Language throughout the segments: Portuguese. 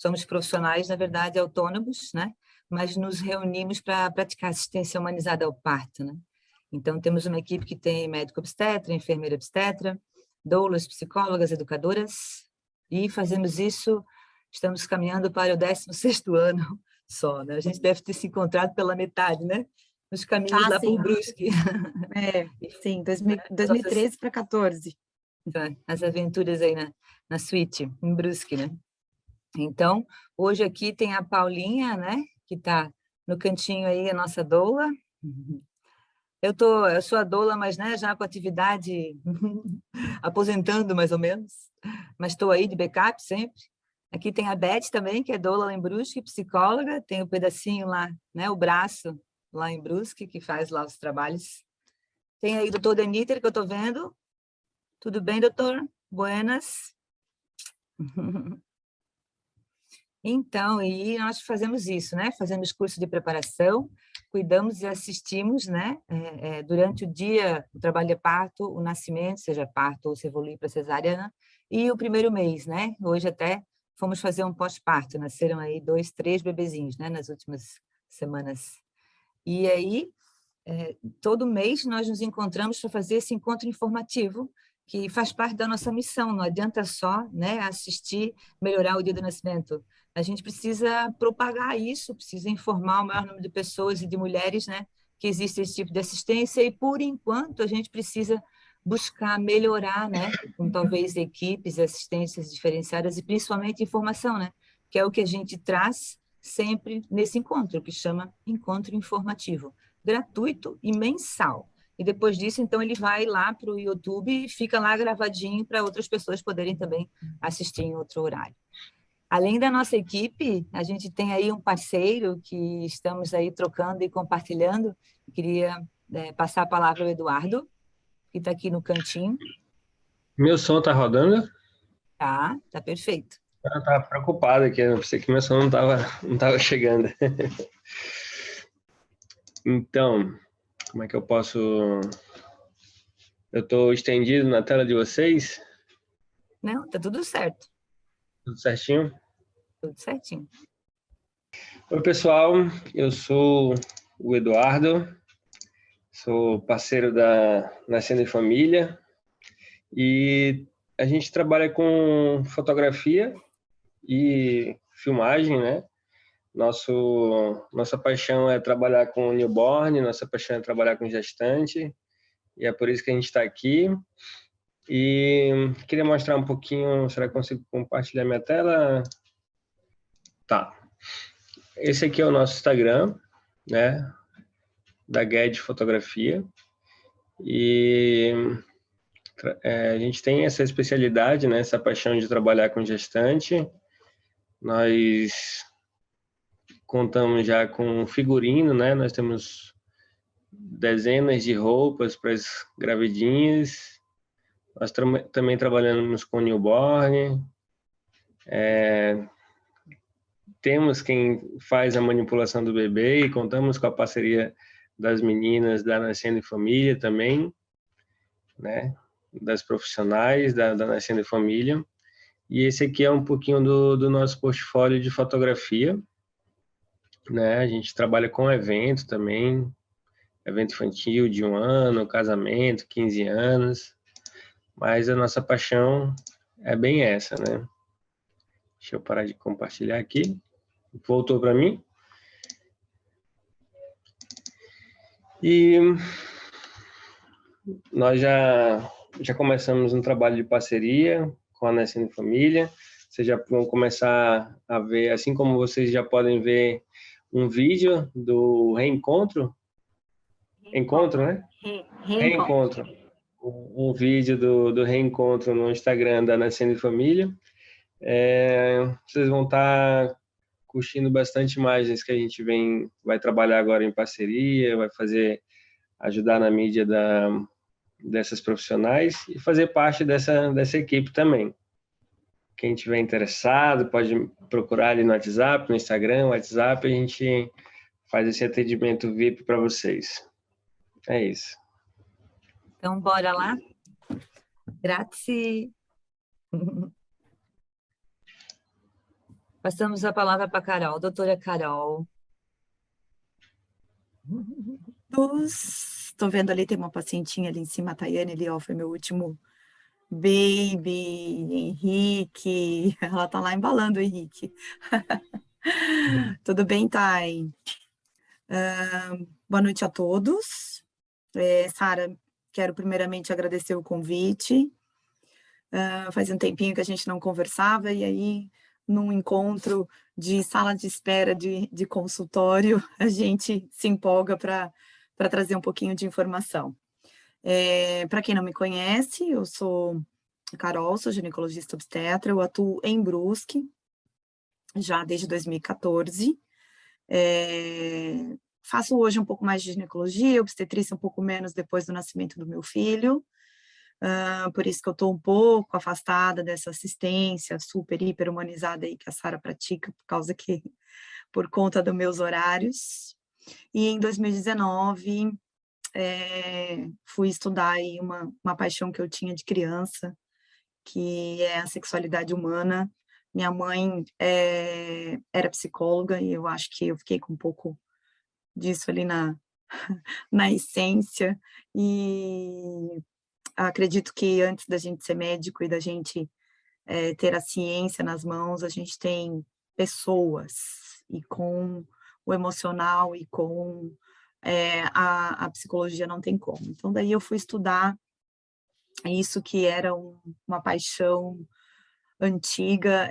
somos profissionais, na verdade, autônomos, né? Mas nos reunimos para praticar assistência humanizada ao parto, né? Então, temos uma equipe que tem médico obstetra, enfermeira obstetra, doulas, psicólogas, educadoras, e fazemos isso, estamos caminhando para o 16º ano só, né? A gente deve ter se encontrado pela metade, né? Nos caminhos lá sim. por Brusque. Sim, 2013 para 14. As aventuras aí na suíte, em Brusque, né? Então, hoje aqui tem a Paulinha, né? Que está no cantinho aí, a nossa doula. Eu sou a doula, mas né, já com atividade aposentando, mais ou menos. Mas estou aí de backup sempre. Aqui tem a Beth também, que é doula lá em Brusque, psicóloga. Tem o pedacinho lá, né, o braço lá em Brusque, que faz lá os trabalhos. Tem aí o doutor Deniter, que eu estou vendo. Tudo bem, doutor? Buenas. Então, e nós fazemos isso, né? Fazemos curso de preparação, cuidamos e assistimos, né? Durante o dia, o trabalho de parto, o nascimento, seja parto ou se evoluir para cesariana, e o primeiro mês, né? Hoje até fomos fazer um pós-parto, nasceram aí 2, 3 bebezinhos, né? Nas últimas semanas. E aí, todo mês nós nos encontramos para fazer esse encontro informativo, que faz parte da nossa missão, não adianta só, né, assistir, melhorar o dia do nascimento. A gente precisa propagar isso, precisa informar o maior número de pessoas e de mulheres, né, que existe esse tipo de assistência, e por enquanto a gente precisa buscar melhorar, né, com talvez equipes, assistências diferenciadas e principalmente informação, né, que é o que a gente traz sempre nesse encontro, que chama Encontro Informativo, gratuito e mensal. E depois disso, então, ele vai lá para o YouTube e fica lá gravadinho para outras pessoas poderem também assistir em outro horário. Além da nossa equipe, a gente tem aí um parceiro que estamos aí trocando e compartilhando. Eu queria passar a palavra ao Eduardo, que está aqui no cantinho. Meu som está rodando? Tá perfeito. Eu estava preocupado aqui, eu pensei que meu som não tava chegando. Então, como é que eu posso... Eu estou estendido na tela de vocês? Não, tá tudo certo. Tudo certinho? Tudo certinho. Oi, pessoal. Eu sou o Eduardo, sou parceiro da Nascendo em Família e a gente trabalha com fotografia e filmagem, né? Nossa paixão é trabalhar com newborn, nossa paixão é trabalhar com gestante, e é por isso que a gente está aqui. E queria mostrar um pouquinho, será que eu consigo compartilhar minha tela? Tá. Esse aqui é o nosso Instagram, né, da GED Fotografia, e a gente tem essa especialidade, né, essa paixão de trabalhar com gestante. Nós contamos já com figurino, né, nós temos dezenas de roupas para as gravidinhas. Nós também trabalhamos com newborn. Temos quem faz a manipulação do bebê e contamos com a parceria das meninas da Nascendo em Família também, né? Das profissionais da Nascendo em Família. E esse aqui é um pouquinho do nosso portfólio de fotografia, né? A gente trabalha com evento também, evento infantil de 1 ano, casamento, 15 anos, mas a nossa paixão é bem essa, né? Deixa eu parar de compartilhar aqui. Voltou para mim. E nós já começamos um trabalho de parceria com a Nascendo em Família. Vocês já vão começar a ver, assim como vocês já podem ver um vídeo do reencontro. Encontro, né? Reencontro. Um vídeo do reencontro no Instagram da Nascendo em Família. Vocês vão estar curtindo bastante imagens que a gente vai trabalhar agora em parceria, vai ajudar na mídia dessas profissionais e fazer parte dessa equipe também. Quem tiver interessado pode procurar ali no WhatsApp, no Instagram, WhatsApp, a gente faz esse atendimento VIP para vocês. É isso. Então, bora lá. Grazie. Passamos a palavra para a Carol, doutora Carol. Estou vendo ali, tem uma pacientinha ali em cima, a Tayane ali, ó, foi meu último baby, Henrique. Ela tá lá embalando o Henrique. Tudo bem, Thay? Boa noite a todos. Sara, quero primeiramente agradecer o convite. Faz um tempinho que a gente não conversava, e aí, num encontro de sala de espera de consultório, a gente se empolga para trazer um pouquinho de informação. Para quem não me conhece, eu sou a Carol, sou ginecologista obstetra, eu atuo em Brusque, já desde 2014. Faço hoje um pouco mais de ginecologia, obstetrícia um pouco menos depois do nascimento do meu filho, por isso que eu estou um pouco afastada dessa assistência super, hiper humanizada aí que a Sara pratica, por conta dos meus horários. E em 2019, fui estudar aí uma paixão que eu tinha de criança, que é a sexualidade humana. Minha mãe era psicóloga, e eu acho que eu fiquei com um pouco disso ali na essência, e acredito que antes da gente ser médico e da gente ter a ciência nas mãos, a gente tem pessoas, e com o emocional e com a psicologia não tem como. Então, daí eu fui estudar isso que era uma paixão antiga.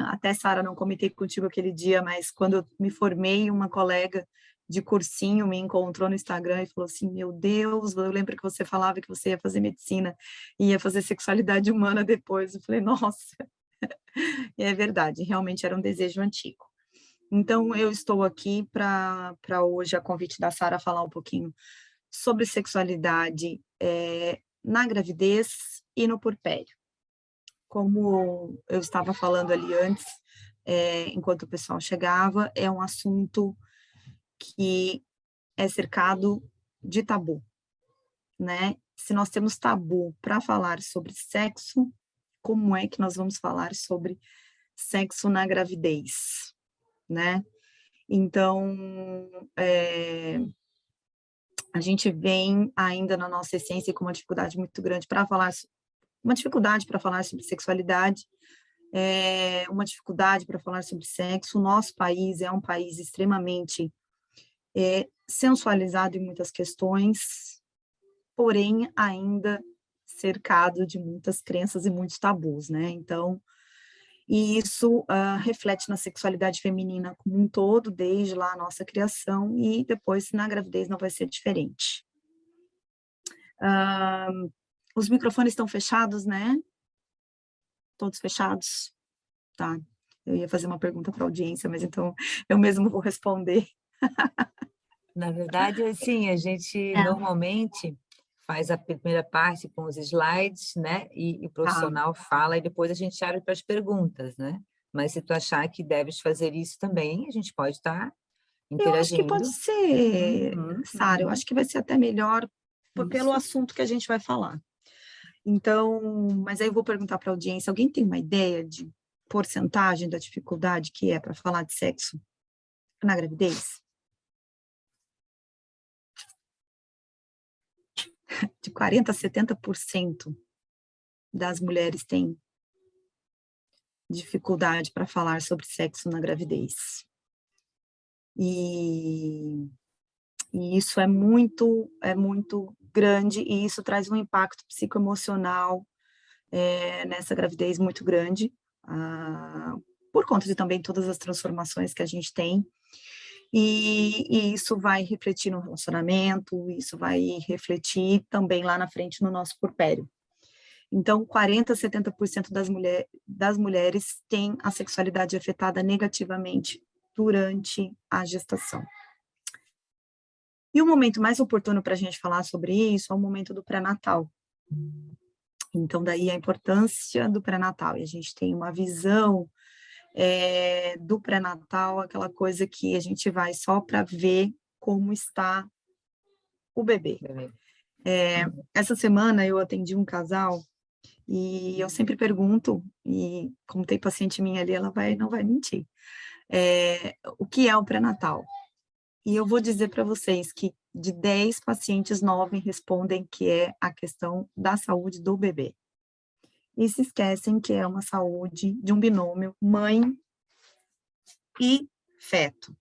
Até, Sara, não comentei contigo aquele dia, mas quando eu me formei, uma colega de cursinho me encontrou no Instagram e falou assim: meu Deus, eu lembro que você falava que você ia fazer medicina e ia fazer sexualidade humana depois. Eu falei, nossa, e é verdade, realmente era um desejo antigo. Então, eu estou aqui para hoje, a convite da Sara, falar um pouquinho sobre sexualidade na gravidez e no puerpério. Como eu estava falando ali antes, enquanto o pessoal chegava, é um assunto que é cercado de tabu, né? Se nós temos tabu para falar sobre sexo, como é que nós vamos falar sobre sexo na gravidez, né? Então, a gente vem ainda na nossa essência com uma dificuldade muito grande para falar, sobre sexualidade, uma dificuldade para falar sobre sexo. O nosso país é um país extremamente sensualizado em muitas questões, porém ainda cercado de muitas crenças e muitos tabus, né? Então, e isso reflete na sexualidade feminina como um todo, desde lá a nossa criação, e depois na gravidez não vai ser diferente. Os microfones estão fechados, né? Todos fechados? Tá. Eu ia fazer uma pergunta para a audiência, mas então eu mesmo vou responder. Na verdade, assim, a gente normalmente faz a primeira parte com os slides, né? E o profissional fala, e depois a gente abre para as perguntas, né? Mas se tu achar que deves fazer isso também, a gente pode estar interagindo. Eu acho que pode ser, Sara, eu acho que vai ser até melhor pelo assunto que a gente vai falar. Então, mas aí eu vou perguntar para a audiência, alguém tem uma ideia de porcentagem da dificuldade que é para falar de sexo na gravidez? De 40% a 70% das mulheres têm dificuldade para falar sobre sexo na gravidez. E isso é muito grande, e isso traz um impacto psicoemocional nessa gravidez muito grande, por conta de também todas as transformações que a gente tem. E isso vai refletir no relacionamento, isso vai refletir também lá na frente no nosso puerpério. Então, 40% a 70% das mulheres têm a sexualidade afetada negativamente durante a gestação. E o momento mais oportuno para a gente falar sobre isso é o momento do pré-natal. Então, daí a importância do pré-natal. E a gente tem uma visão do pré-natal, aquela coisa que a gente vai só para ver como está o bebê. Essa semana eu atendi um casal E eu sempre pergunto, e como tem paciente minha ali, ela não vai mentir, o que é o pré-natal? E eu vou dizer para vocês que de 10 pacientes, 9 respondem que é a questão da saúde do bebê. E se esquecem que é uma saúde de um binômio mãe e feto,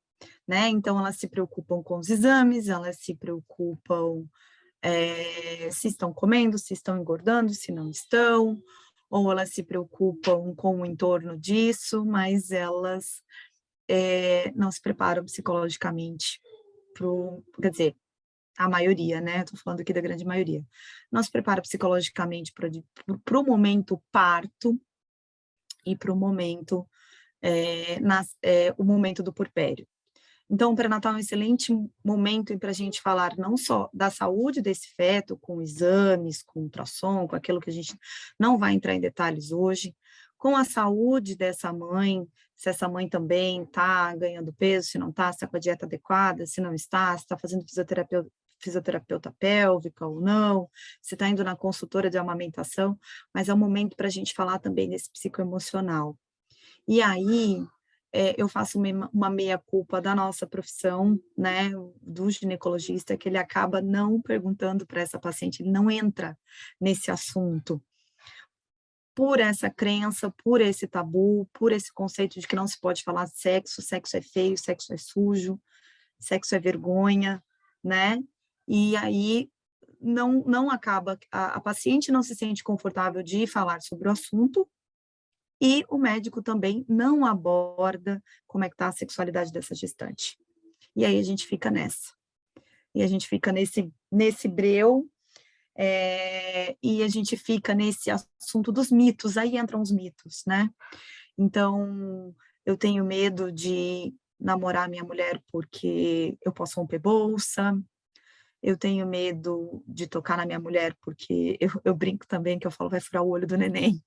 né? Então, elas se preocupam com os exames, elas se preocupam se estão comendo, se estão engordando, se não estão, ou elas se preocupam com o entorno disso, mas elas não se preparam psicologicamente quer dizer, a maioria, né? Estou falando aqui da grande maioria. Não se prepara psicologicamente para o momento parto e para o momento, o momento do puerpério. Então, o pré-natal é um excelente momento para a gente falar não só da saúde desse feto, com exames, com ultrassom, com aquilo que a gente não vai entrar em detalhes hoje, com a saúde dessa mãe, se essa mãe também está ganhando peso, se não está, se está com a dieta adequada, se não está, se está fazendo fisioterapeuta pélvica ou não, se está indo na consultora de amamentação, mas é um momento para a gente falar também desse psicoemocional. E aí, eu faço uma meia-culpa da nossa profissão, né, do ginecologista, que ele acaba não perguntando para essa paciente, ele não entra nesse assunto, por essa crença, por esse tabu, por esse conceito de que não se pode falar de sexo, sexo é feio, sexo é sujo, sexo é vergonha, né, e aí não acaba, a paciente não se sente confortável de falar sobre o assunto, e o médico também não aborda como é que está a sexualidade dessa gestante. E aí a gente fica nessa. E a gente fica nesse breu, e a gente fica nesse assunto dos mitos, aí entram os mitos, né? Então, eu tenho medo de namorar minha mulher porque eu posso romper bolsa, eu tenho medo de tocar na minha mulher porque eu brinco também que eu falo, vai furar o olho do neném.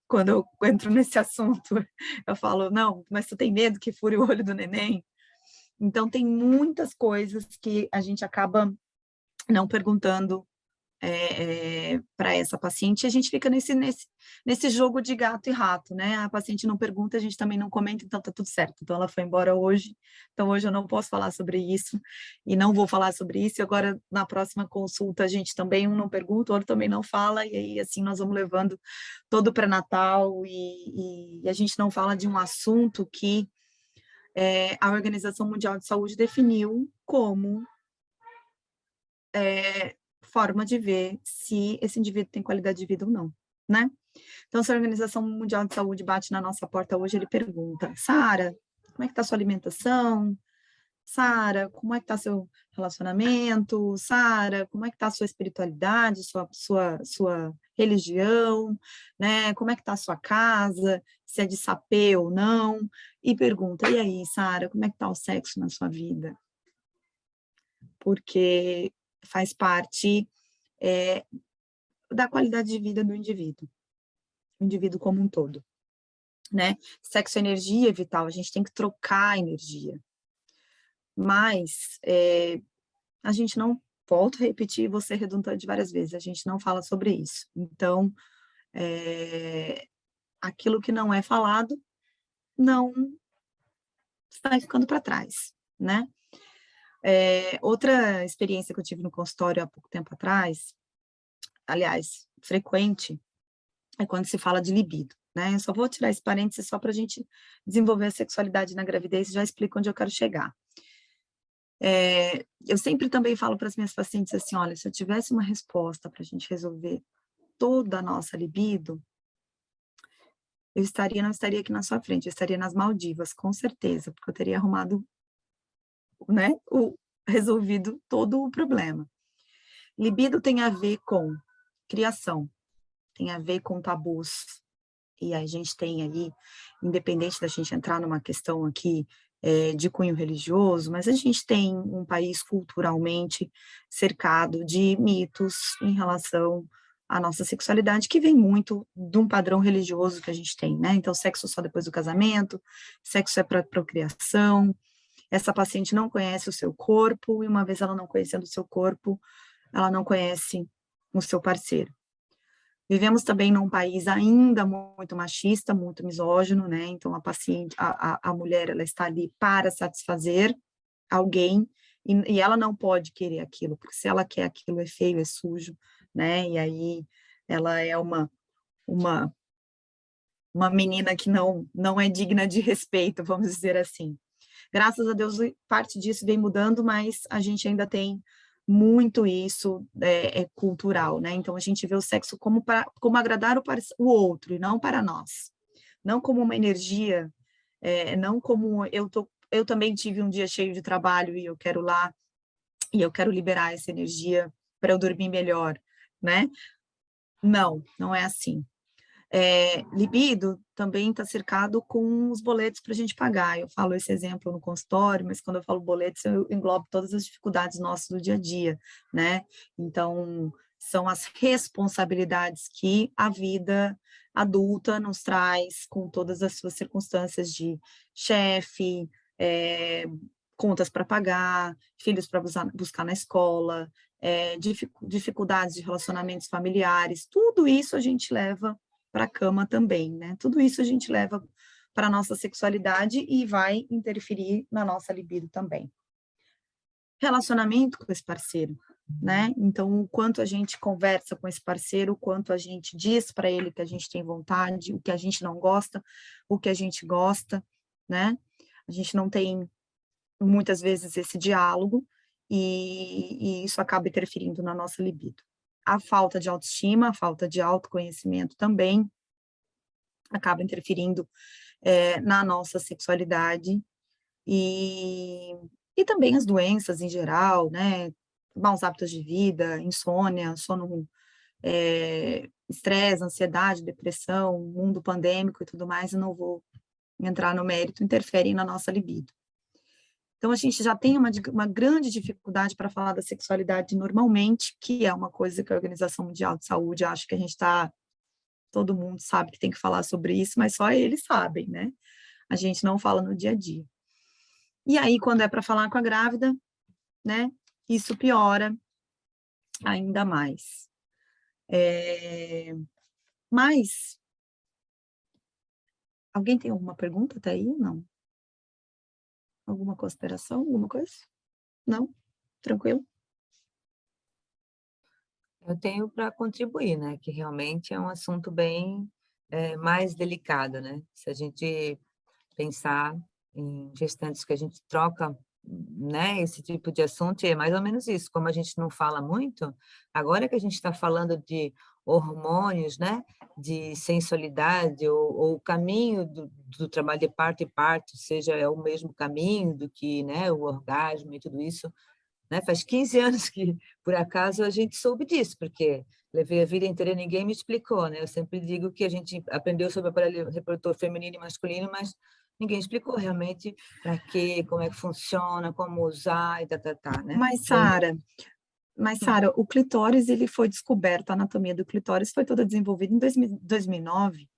Quando eu entro nesse assunto, eu falo, não, mas tu tem medo que fure o olho do neném? Então, tem muitas coisas que a gente acaba não perguntando para essa paciente, e a gente fica nesse jogo de gato e rato, né? A paciente não pergunta, a gente também não comenta, então tá tudo certo. Então, ela foi embora hoje, então hoje eu não posso falar sobre isso, e não vou falar sobre isso, e agora na próxima consulta a gente também, um não pergunta, o outro também não fala, e aí assim nós vamos levando todo o pré-natal, e a gente não fala de um assunto que a Organização Mundial de Saúde definiu como forma de ver se esse indivíduo tem qualidade de vida ou não, né? Então, se a Organização Mundial de Saúde bate na nossa porta hoje, ele pergunta, Sara, como é que está sua alimentação? Sara, como é que está seu relacionamento? Sara, como é que está sua espiritualidade, sua religião, né? Como é que está sua casa? Se é de sapê ou não? E pergunta, e aí, Sara, como é que está o sexo na sua vida? Porque faz parte da qualidade de vida do indivíduo, o indivíduo como um todo, né? Sexo e energia é vital, a gente tem que trocar energia. Mas a gente não, volto a repetir, vou ser redundante várias vezes, a gente não fala sobre isso. Então, aquilo que não é falado não está ficando para trás, né? Outra experiência que eu tive no consultório há pouco tempo atrás, aliás, frequente, é quando se fala de libido, né? Eu só vou tirar esse parênteses só para a gente desenvolver a sexualidade na gravidez e já explico onde eu quero chegar. Eu sempre também falo para as minhas pacientes assim, olha, se eu tivesse uma resposta para a gente resolver toda a nossa libido, não estaria aqui na sua frente, eu estaria nas Maldivas, com certeza, porque eu teria arrumado, né, resolvido todo o problema. Libido tem a ver com criação, tem a ver com tabus, e a gente tem aí, independente da gente entrar numa questão aqui de cunho religioso, mas a gente tem um país culturalmente cercado de mitos em relação à nossa sexualidade, que vem muito de um padrão religioso que a gente tem, né? Então, sexo só depois do casamento, sexo é para procriação, essa paciente não conhece o seu corpo, e uma vez ela não conhecendo o seu corpo, ela não conhece o seu parceiro. Vivemos também num país ainda muito machista, muito misógino, né? Então, a mulher, ela está ali para satisfazer alguém, e ela não pode querer aquilo, porque se ela quer aquilo é feio, é sujo, né? E aí ela é uma, uma menina que não é digna de respeito, vamos dizer assim. Graças a Deus, parte disso vem mudando, mas a gente ainda tem muito isso cultural, né? Então, a gente vê o sexo como agradar o outro, e não para nós. Não como uma energia, não como eu também tive um dia cheio de trabalho e eu quero lá, e eu quero liberar essa energia para eu dormir melhor, né? Não, não é assim. Libido também está cercado com os boletos para a gente pagar. Eu falo esse exemplo no consultório, mas quando eu falo boletos, eu englobo todas as dificuldades nossas do dia a dia, né? Então, são as responsabilidades que a vida adulta nos traz, com todas as suas circunstâncias de chefe, contas para pagar, filhos para buscar na escola, dificuldades de relacionamentos familiares, tudo isso a gente leva para a cama também, né? Tudo isso a gente leva para a nossa sexualidade e vai interferir na nossa libido também. Relacionamento com esse parceiro, né? Então, o quanto a gente conversa com esse parceiro, o quanto a gente diz para ele que a gente tem vontade, o que a gente não gosta, o que a gente gosta, né? A gente não tem, muitas vezes, esse diálogo e isso acaba interferindo na nossa libido. A falta de autoestima, a falta de autoconhecimento também acaba interferindo na nossa sexualidade e também as doenças em geral, né? Maus hábitos de vida, insônia, sono, estresse, ansiedade, depressão, mundo pandêmico e tudo mais, eu não vou entrar no mérito, interferem na nossa libido. Então, a gente já tem uma grande dificuldade para falar da sexualidade normalmente, que é uma coisa que a Organização Mundial de Saúde acha que a gente está... Todo mundo sabe que tem que falar sobre isso, mas só eles sabem, né? A gente não fala no dia a dia. E aí, quando é para falar com a grávida, né? Isso piora ainda mais. Mas, alguém tem alguma pergunta até aí? Não? Alguma consideração? Alguma coisa? Não? Tranquilo? Eu tenho para contribuir, né? Que realmente é um assunto bem mais delicado, né? Se a gente pensar em gestantes que a gente troca, né, esse tipo de assunto, e é mais ou menos isso, como a gente não fala muito, agora que a gente está falando de hormônios, né, de sensualidade, ou o caminho do trabalho de parto e parto, seja é o mesmo caminho do que, né, o orgasmo e tudo isso, né, faz 15 anos que, por acaso, a gente soube disso, porque levei a vida inteira e ninguém me explicou, né? Eu sempre digo que a gente aprendeu sobre o aparelho reprodutor feminino e masculino, mas ninguém explicou realmente para quê, como é que funciona, como usar e né? Mas, Sara, o clitóris, ele foi descoberto, a anatomia do clitóris foi toda desenvolvida em 2009.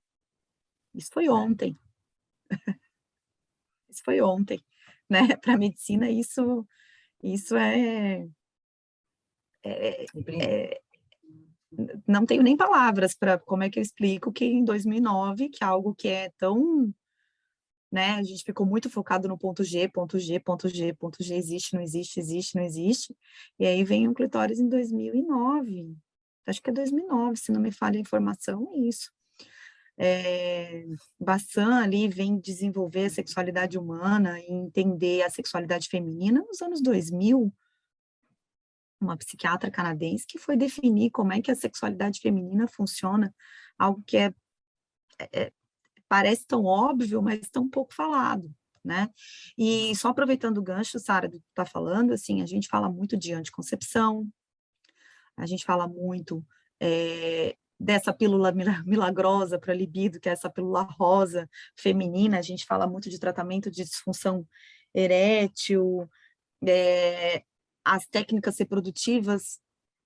Isso foi ontem. Isso foi ontem, né? Para a medicina, isso não tenho nem palavras para como é que eu explico que em 2009, que é algo que é tão, né, a gente ficou muito focado no ponto G, ponto G, ponto G, ponto G, existe, não existe, existe, não existe, e aí vem o clitóris em 2009, acho que é 2009, se não me falha a informação, é isso. Bassan ali vem desenvolver a sexualidade humana e entender a sexualidade feminina nos anos 2000, uma psiquiatra canadense que foi definir como é que a sexualidade feminina funciona, algo que parece tão óbvio, mas tão pouco falado, né? E só aproveitando o gancho, Sara, do que tu tá falando, assim, a gente fala muito de anticoncepção, a gente fala muito dessa pílula milagrosa para libido, que é essa pílula rosa feminina, a gente fala muito de tratamento de disfunção erétil, as técnicas reprodutivas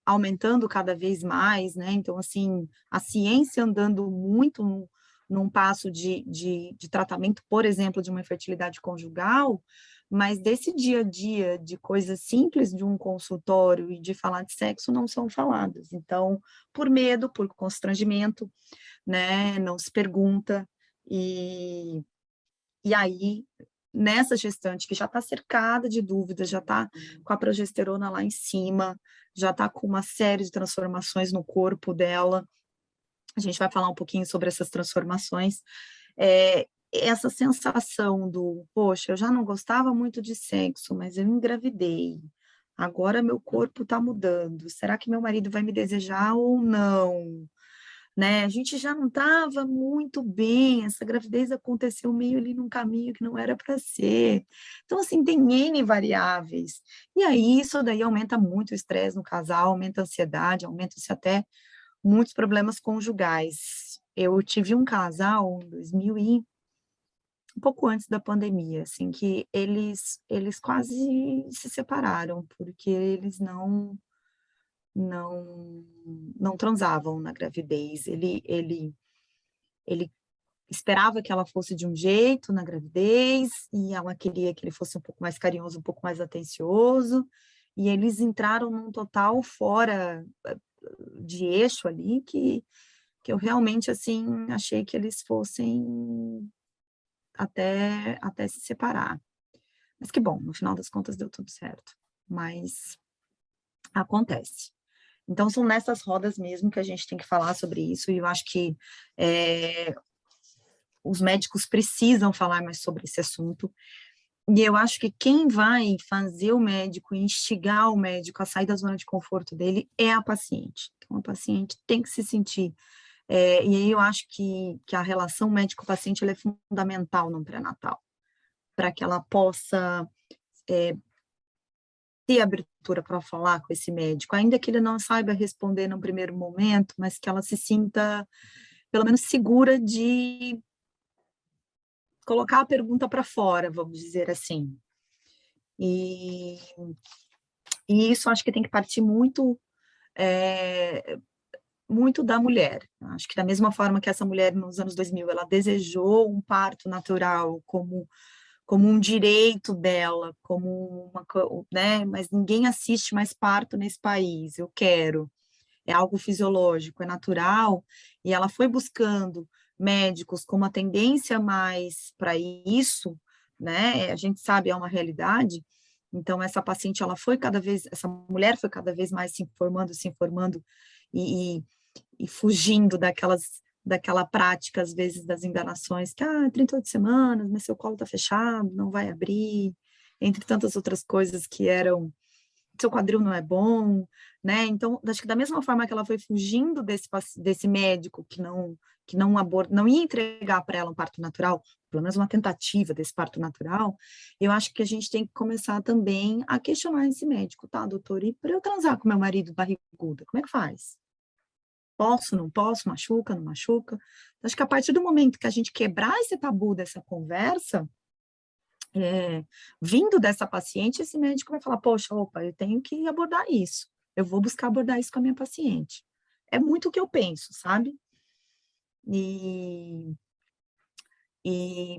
aumentando cada vez mais, né? Então, assim, a ciência andando muito num passo de tratamento, por exemplo, de uma infertilidade conjugal, mas desse dia a dia, de coisas simples de um consultório e de falar de sexo, não são faladas. Então, por medo, por constrangimento, né, não se pergunta, e aí, nessa gestante que já está cercada de dúvidas, já está com a progesterona lá em cima, já está com uma série de transformações no corpo dela, a gente vai falar um pouquinho sobre essas transformações, essa sensação do, poxa, eu já não gostava muito de sexo, mas eu engravidei, agora meu corpo está mudando, será que meu marido vai me desejar ou não? Né? A gente já não estava muito bem, essa gravidez aconteceu meio ali num caminho que não era para ser. Então, assim, tem N variáveis. E aí, isso daí aumenta muito o estresse no casal, aumenta a ansiedade, aumenta-se até muitos problemas conjugais. Eu tive um casal em 2000 e um pouco antes da pandemia, assim, que eles quase se separaram, porque eles não não transavam na gravidez. Ele esperava que ela fosse de um jeito na gravidez, e ela queria que ele fosse um pouco mais carinhoso, um pouco mais atencioso, e eles entraram num total fora de eixo ali, que eu realmente, assim, achei que eles fossem até se separar. Mas que bom, no final das contas deu tudo certo. Mas acontece. Então, são nessas rodas mesmo que a gente tem que falar sobre isso, e eu acho que os médicos precisam falar mais sobre esse assunto, e eu acho que quem vai fazer o médico, instigar o médico a sair da zona de conforto dele é a paciente. Então, a paciente tem que se sentir, e aí eu acho que a relação médico-paciente ela é fundamental no pré-natal, para que ela possa ter abertura para falar com esse médico, ainda que ele não saiba responder no primeiro momento, mas que ela se sinta, pelo menos, segura de colocar a pergunta para fora, vamos dizer assim. E, e isso acho que tem que partir muito, muito da mulher. Acho que da mesma forma que essa mulher nos anos 2000, ela desejou um parto natural como um direito dela, como né, mas ninguém assiste mais parto nesse país, eu quero. É algo fisiológico, é natural, e ela foi buscando médicos com uma tendência mais para isso, né? A gente sabe, é uma realidade. Então, essa paciente, essa mulher foi cada vez mais se informando e, e fugindo daquela prática, às vezes, das enganações, que, 38 semanas, mas seu colo está fechado, não vai abrir, entre tantas outras coisas que eram seu quadril não é bom, né? Então, acho que da mesma forma que ela foi fugindo desse médico não ia entregar para ela um parto natural, pelo menos uma tentativa desse parto natural, eu acho que a gente tem que começar também a questionar esse médico, tá, doutor? E para eu transar com meu marido barriguda, como é que faz? Posso, não posso, machuca, não machuca? Acho que a partir do momento que a gente quebrar esse tabu dessa conversa, vindo dessa paciente, esse médico vai falar, poxa, opa, eu tenho que abordar isso, eu vou buscar abordar isso com a minha paciente. É muito o que eu penso, sabe? E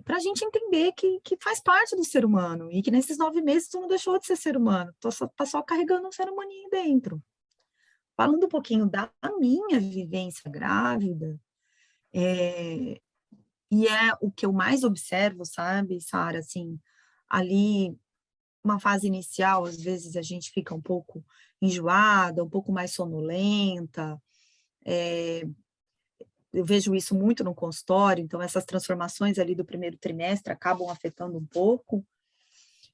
para a gente entender que faz parte do ser humano, e que nesses 9 meses tu não deixou de ser ser humano, tá só carregando um ser humaninho dentro. Falando um pouquinho da minha vivência grávida, e é o que eu mais observo, sabe, Sara, assim, ali uma fase inicial, às vezes a gente fica um pouco enjoada, um pouco mais sonolenta, eu vejo isso muito no consultório, então essas transformações ali do primeiro trimestre acabam afetando um pouco,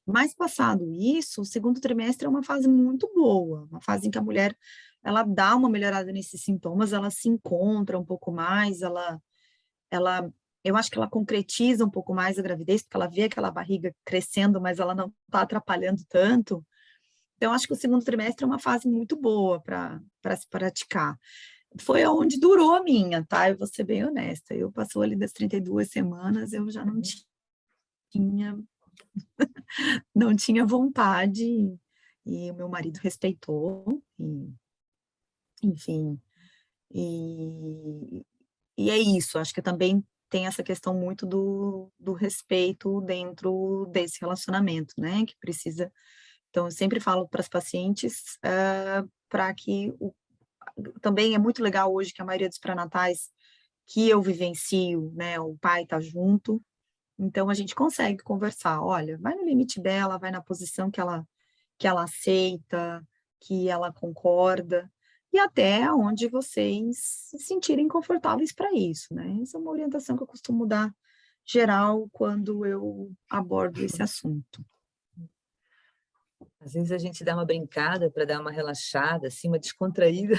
mas passado isso, o segundo trimestre é uma fase muito boa, uma fase em que a mulher, ela dá uma melhorada nesses sintomas, ela se encontra um pouco mais, ela eu acho que ela concretiza um pouco mais a gravidez, porque ela vê aquela barriga crescendo, mas ela não está atrapalhando tanto. Então, eu acho que o segundo trimestre é uma fase muito boa para se praticar. Foi onde durou a minha, tá? Eu vou ser bem honesta. Eu passou ali das 32 semanas, eu já tinha, não tinha vontade, e o meu marido respeitou, e, enfim. E é isso, acho que também tem essa questão muito do respeito dentro desse relacionamento, né, que precisa. Então, eu sempre falo para as pacientes, para que também é muito legal hoje que a maioria dos pré-natais que eu vivencio, né, o pai está junto, então a gente consegue conversar, olha, vai no limite dela, vai na posição que ela aceita, que ela concorda, e até onde vocês se sentirem confortáveis para isso, né? Essa é uma orientação que eu costumo dar geral quando eu abordo esse assunto. Às vezes a gente dá uma brincada para dar uma relaxada, assim, uma descontraída,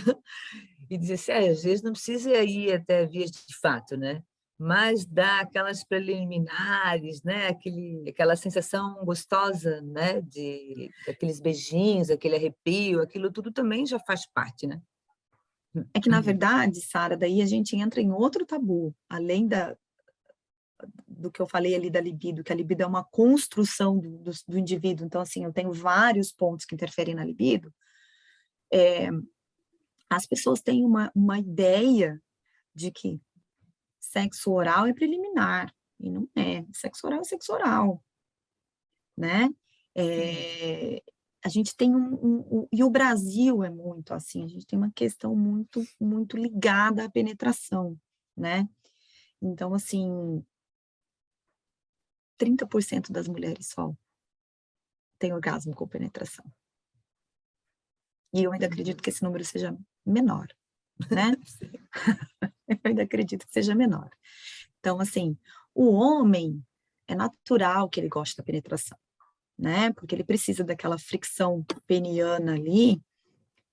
e dizer assim, às vezes não precisa ir até vias de fato, né? Mas dá aquelas preliminares, né? Aquela sensação gostosa, né? Daqueles beijinhos, aquele arrepio, aquilo tudo também já faz parte, né? É que, na verdade, Sara, daí a gente entra em outro tabu, além do que eu falei ali da libido, que a libido é uma construção do indivíduo, então, assim, eu tenho vários pontos que interferem na libido, as pessoas têm uma ideia de que sexo oral é preliminar, e não é. Sexo oral é sexo oral, né? A gente tem e o Brasil é muito assim, a gente tem uma questão muito, muito ligada à penetração, né? Então, assim, 30% das mulheres só têm orgasmo com penetração. E eu ainda acredito que esse número seja menor, né? Eu ainda acredito que seja menor. Então, assim, o homem, é natural que ele goste da penetração, né? Porque ele precisa daquela fricção peniana ali,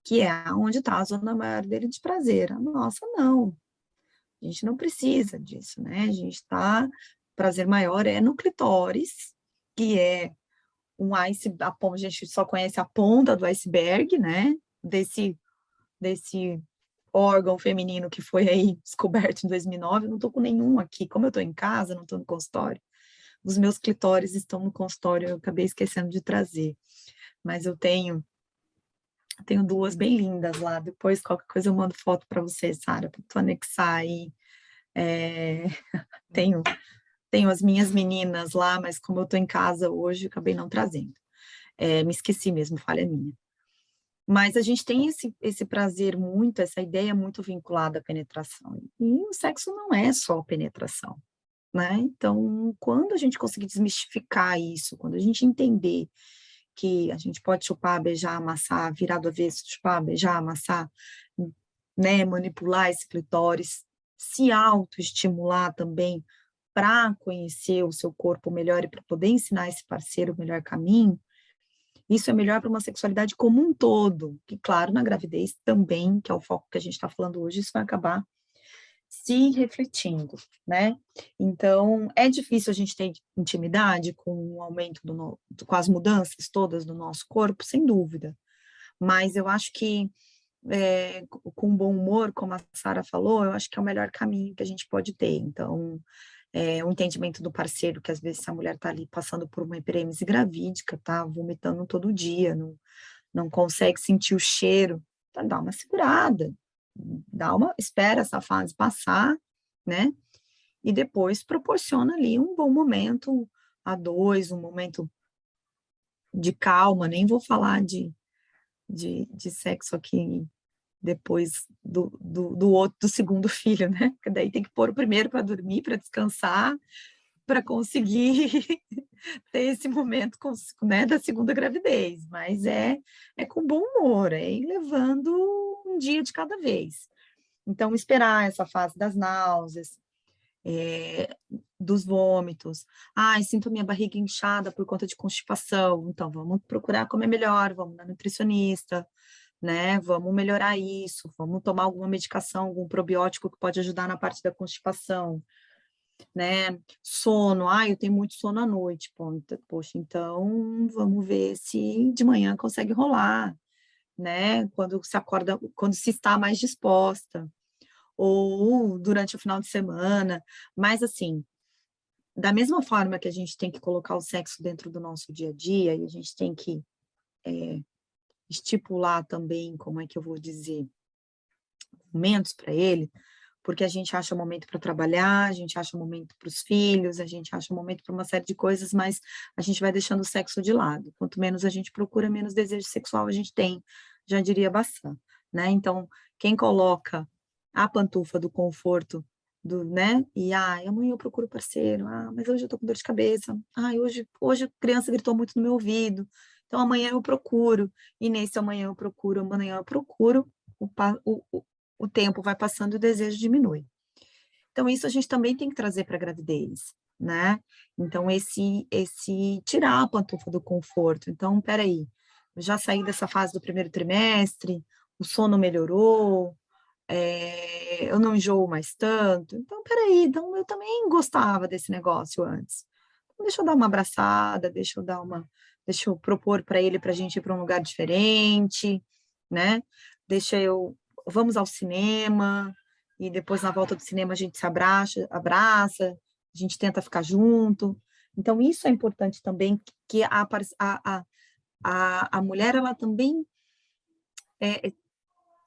que é onde está a zona maior dele de prazer. A nossa, não. A gente não precisa disso, né? A gente está... Prazer maior é no clitóris, que é a gente só conhece a ponta do iceberg, né? Desse órgão feminino que foi aí descoberto em 2009, eu não estou com nenhum aqui. Como eu estou em casa, não estou no consultório, os meus clitóris estão no consultório, eu acabei esquecendo de trazer. Mas eu tenho duas bem lindas lá. Depois, qualquer coisa, eu mando foto para você, Sara, para tu anexar aí. Tenho as minhas meninas lá, mas como eu estou em casa hoje, eu acabei não trazendo. Me esqueci mesmo, falha minha. Mas a gente tem esse prazer muito, essa ideia muito vinculada à penetração. E o sexo não é só penetração, né? Então, quando a gente conseguir desmistificar isso, quando a gente entender que a gente pode chupar, beijar, amassar, virar do avesso, chupar, beijar, amassar, né? Manipular esse clitóris, se autoestimular também para conhecer o seu corpo melhor e para poder ensinar esse parceiro o melhor caminho, isso é melhor para uma sexualidade como um todo, que claro, na gravidez também, que é o foco que a gente está falando hoje, isso vai acabar se refletindo, né? Então, é difícil a gente ter intimidade com o aumento com as mudanças todas do nosso corpo, sem dúvida, mas eu acho que com bom humor, como a Sara falou, eu acho que é o melhor caminho que a gente pode ter, então... o entendimento do parceiro, que às vezes a mulher está ali passando por uma hiperêmese gravídica, tá vomitando todo dia, não consegue sentir o cheiro, então dá uma segurada, espera essa fase passar, né? E depois proporciona ali um bom momento a dois, um momento de calma, nem vou falar de sexo aqui depois do segundo filho, né? Porque daí tem que pôr o primeiro para dormir, para descansar, para conseguir ter esse momento né, da segunda gravidez, mas é com bom humor, é ir levando um dia de cada vez. Então, esperar essa fase das náuseas, dos vômitos. Ai, sinto minha barriga inchada por conta de constipação, então vamos procurar comer melhor, vamos na nutricionista, né? Vamos melhorar isso, vamos tomar alguma medicação, algum probiótico que pode ajudar na parte da constipação, né? Sono, eu tenho muito sono à noite, poxa, então vamos ver se de manhã consegue rolar, né? Quando se acorda, quando se está mais disposta, ou durante o final de semana, mas assim, da mesma forma que a gente tem que colocar o sexo dentro do nosso dia a dia, e a gente tem que estipular também, como é que eu vou dizer, momentos para ele, porque a gente acha momento para trabalhar, a gente acha momento para os filhos, a gente acha momento para uma série de coisas, mas a gente vai deixando o sexo de lado. Quanto menos a gente procura, menos desejo sexual a gente tem, já diria Bassan, né? Então, quem coloca a pantufa do conforto, né? E, amanhã eu procuro parceiro, mas hoje eu tô com dor de cabeça, hoje a criança gritou muito no meu ouvido, então amanhã eu procuro, e nesse amanhã eu procuro, o tempo vai passando e o desejo diminui. Então, isso a gente também tem que trazer para a gravidez, né? Então, esse tirar a pantufa do conforto. Então, peraí, eu já saí dessa fase do primeiro trimestre, o sono melhorou, eu não enjoo mais tanto. Então, peraí, então eu também gostava desse negócio antes. Então, deixa eu dar uma abraçada, deixa eu propor para ele para a gente ir para um lugar diferente, né? Vamos ao cinema, e depois na volta do cinema a gente se abraça, a gente tenta ficar junto. Então, isso é importante também, que a mulher, ela também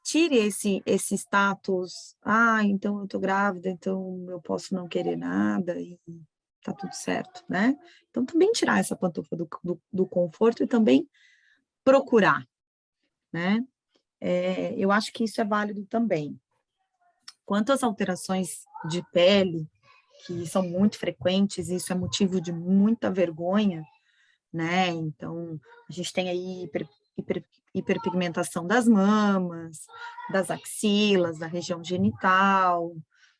tire esse status, então eu tô grávida, então eu posso não querer nada e tá tudo certo, né? Então, também tirar essa pantufa do conforto e também procurar, né? Eu acho que isso é válido também. Quanto às alterações de pele, que são muito frequentes, isso é motivo de muita vergonha, né? Então, a gente tem aí hiperpigmentação das mamas, das axilas, da região genital,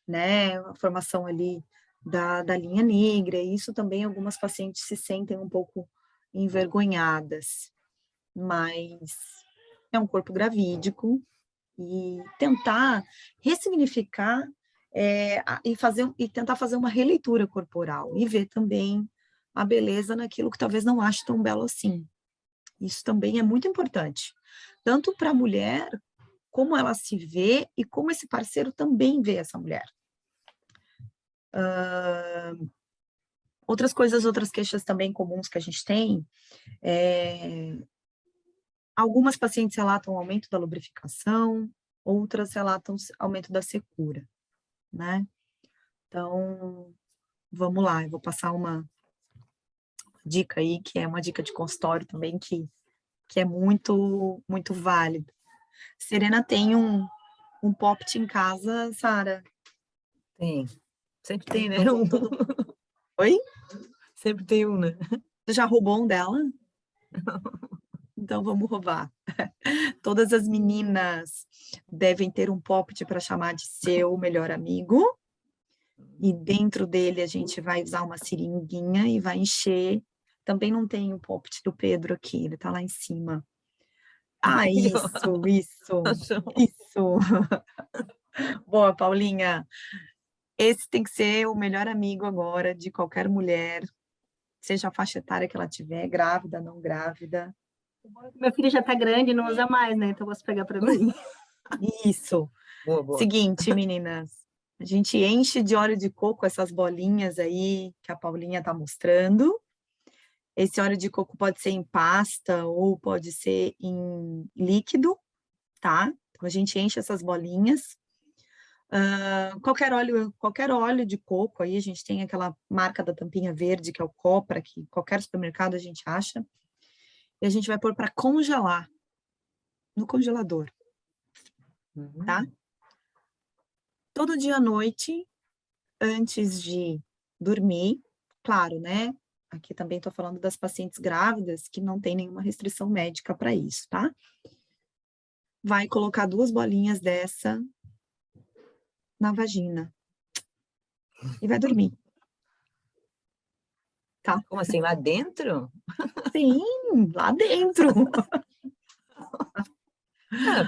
né? A formação ali da linha negra, e isso também algumas pacientes se sentem um pouco envergonhadas, mas é um corpo gravídico, e tentar ressignificar e tentar fazer uma releitura corporal e ver também a beleza naquilo que talvez não ache tão belo assim. Isso também é muito importante, tanto para a mulher, como ela se vê e como esse parceiro também vê essa mulher. Outras queixas também comuns que a gente tem, algumas pacientes relatam aumento da lubrificação, outras relatam aumento da secura, né? Então, vamos lá, eu vou passar uma dica aí, que é uma dica de consultório também, que é muito, muito válida. Serena tem um Poppet em casa, Sara? Tem. Sempre tem, né? Então, Oi? Sempre tem um, né? Você já roubou um dela? Então, vamos roubar. Todas as meninas devem ter um Poppet para chamar de seu melhor amigo. E dentro dele a gente vai usar uma seringuinha e vai encher. Também não tem o Poppet do Pedro aqui, ele está lá em cima. Isso. Boa, Paulinha. Esse tem que ser o melhor amigo agora de qualquer mulher, seja a faixa etária que ela tiver, grávida, não grávida. Meu filho já tá grande, não usa mais, né? Então eu posso pegar para mim. Isso. Boa. Seguinte, meninas, a gente enche de óleo de coco essas bolinhas aí que a Paulinha tá mostrando. Esse óleo de coco pode ser em pasta ou pode ser em líquido, tá? Então, a gente enche essas bolinhas. Qualquer óleo de coco aí, a gente tem aquela marca da tampinha verde, que é o Copra, que qualquer supermercado a gente acha. E a gente vai pôr para congelar no congelador, tá? Todo dia à noite, antes de dormir, claro, né? Aqui também estou falando das pacientes grávidas que não tem nenhuma restrição médica para isso, tá? Vai colocar 2 bolinhas dessa na vagina e vai dormir. Tá? Como assim, lá dentro? Sim, lá dentro.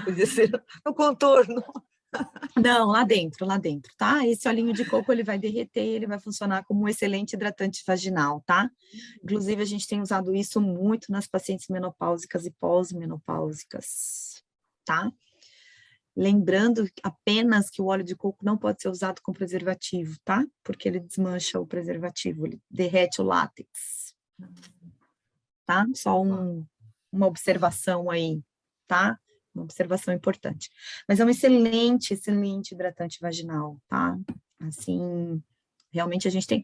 Podia ser no contorno. Não, lá dentro, tá? Esse olhinho de coco, ele vai derreter e ele vai funcionar como um excelente hidratante vaginal, tá? Inclusive, a gente tem usado isso muito nas pacientes menopáusicas e pós-menopáusicas, tá? Lembrando apenas que o óleo de coco não pode ser usado com preservativo, tá? Porque ele desmancha o preservativo, ele derrete o látex, tá? Só uma observação aí, tá? uma observação importante. Mas é um excelente, excelente hidratante vaginal, tá? Assim, realmente a gente tem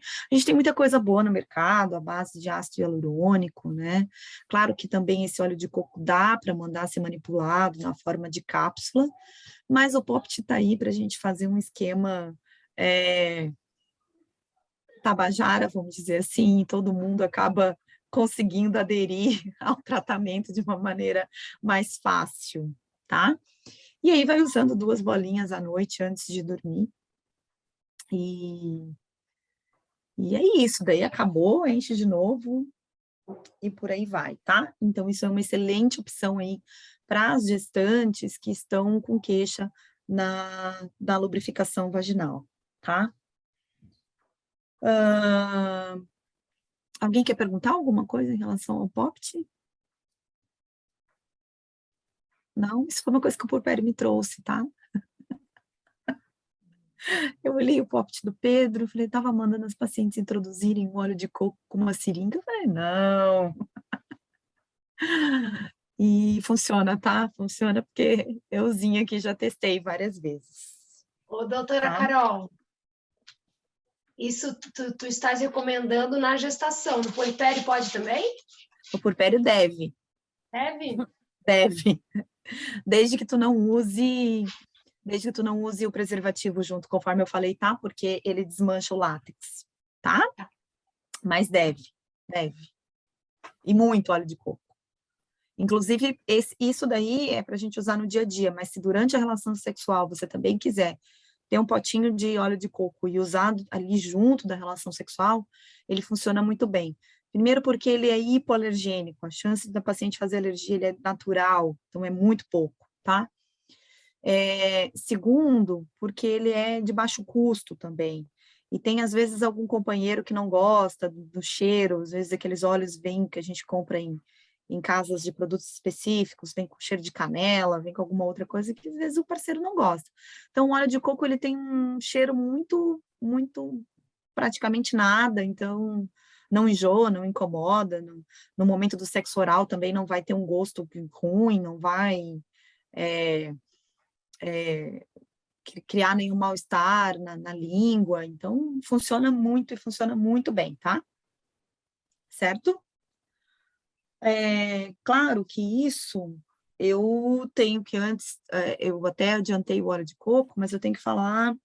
muita coisa boa no mercado, à base de ácido hialurônico, né? Claro que também esse óleo de coco dá para mandar ser manipulado na forma de cápsula, mas o Popt está aí para a gente fazer um esquema tabajara, vamos dizer assim, e todo mundo acaba conseguindo aderir ao tratamento de uma maneira mais fácil, tá? E aí vai usando 2 bolinhas à noite antes de dormir. E é isso, daí acabou, enche de novo e por aí vai, tá? Então, isso é uma excelente opção aí para as gestantes que estão com queixa da lubrificação vaginal, tá? Alguém quer perguntar alguma coisa em relação ao Popt? Não? Isso foi uma coisa que o Purpério me trouxe, tá? Eu olhei o Popt do Pedro, falei, estava mandando as pacientes introduzirem o óleo de coco com uma seringa. Eu falei, não. E funciona, tá? Funciona porque euzinha aqui já testei várias vezes. Ô, doutora Tá? Carol, isso tu estás recomendando na gestação. No puerpério pode também? O Purpério deve. Deve? Deve. Desde que tu não use o preservativo junto, conforme eu falei, tá? Porque ele desmancha o látex, tá? Mas deve. E muito óleo de coco. Inclusive, isso daí é para a gente usar no dia a dia, mas se durante a relação sexual você também quiser ter um potinho de óleo de coco e usar ali junto da relação sexual, ele funciona muito bem. Primeiro porque ele é hipoalergênico, a chance da paciente fazer alergia ele é natural, então é muito pouco, tá? Segundo, porque ele é de baixo custo também. E tem, às vezes, algum companheiro que não gosta do cheiro, às vezes aqueles óleos vêm que a gente compra em casas de produtos específicos, vem com cheiro de canela, vem com alguma outra coisa que às vezes o parceiro não gosta. Então, o óleo de coco, ele tem um cheiro muito, muito, praticamente nada, então não enjoa, não incomoda, no momento do sexo oral também não vai ter um gosto ruim, não vai criar nenhum mal-estar na língua, então funciona muito e funciona muito bem, tá? Certo? Claro que isso eu tenho que antes, eu até adiantei o óleo de coco, mas eu tenho que falar,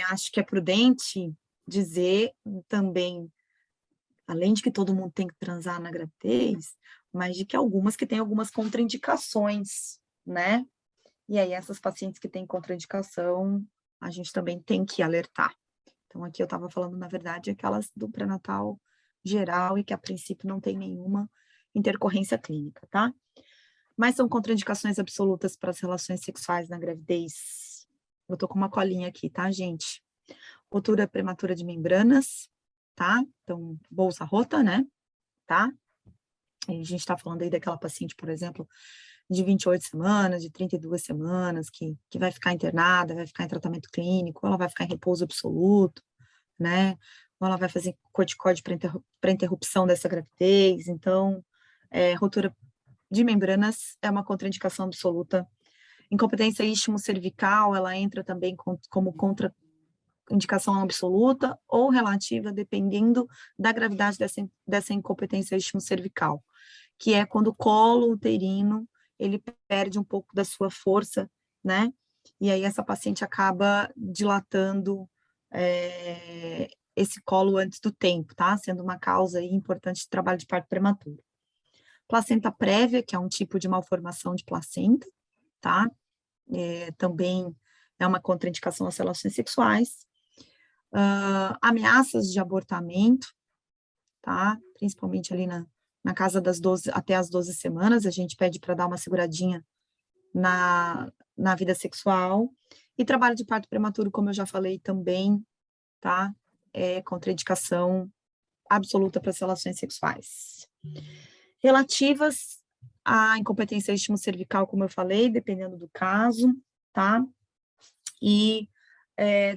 acho que é prudente dizer também, além de que todo mundo tem que transar na gravidez, mas de que algumas que têm algumas contraindicações, né? E aí essas pacientes que têm contraindicação, a gente também tem que alertar. Então aqui eu estava falando, na verdade, aquelas do pré-natal geral e que a princípio não tem nenhuma intercorrência clínica, tá? Mas são contraindicações absolutas para as relações sexuais na gravidez. Eu tô com uma colinha aqui, tá, gente? Ruptura prematura de membranas, tá? Então, bolsa rota, né? Tá? E a gente tá falando aí daquela paciente, por exemplo, de 28 semanas, de 32 semanas, que vai ficar internada, vai ficar em tratamento clínico, ou ela vai ficar em repouso absoluto, né? Ou ela vai fazer corticóide para interrupção dessa gravidez. Então, ruptura de membranas é uma contraindicação absoluta. Incompetência istmo-cervical, ela entra também como contraindicação absoluta ou relativa, dependendo da gravidade dessa incompetência istmo-cervical, que é quando o colo uterino, ele perde um pouco da sua força, né? E aí essa paciente acaba dilatando esse colo antes do tempo, tá? Sendo uma causa aí importante de trabalho de parto prematuro. Placenta prévia, que é um tipo de malformação de placenta, tá? Também é uma contraindicação às relações sexuais. Ameaças de abortamento, tá? Principalmente ali na casa das 12, até as 12 semanas, a gente pede para dar uma seguradinha na vida sexual. E trabalho de parto prematuro, como eu já falei também, tá? É contraindicação absoluta para as relações sexuais. Relativas à incompetência istmo-cervical, como eu falei, dependendo do caso, tá? E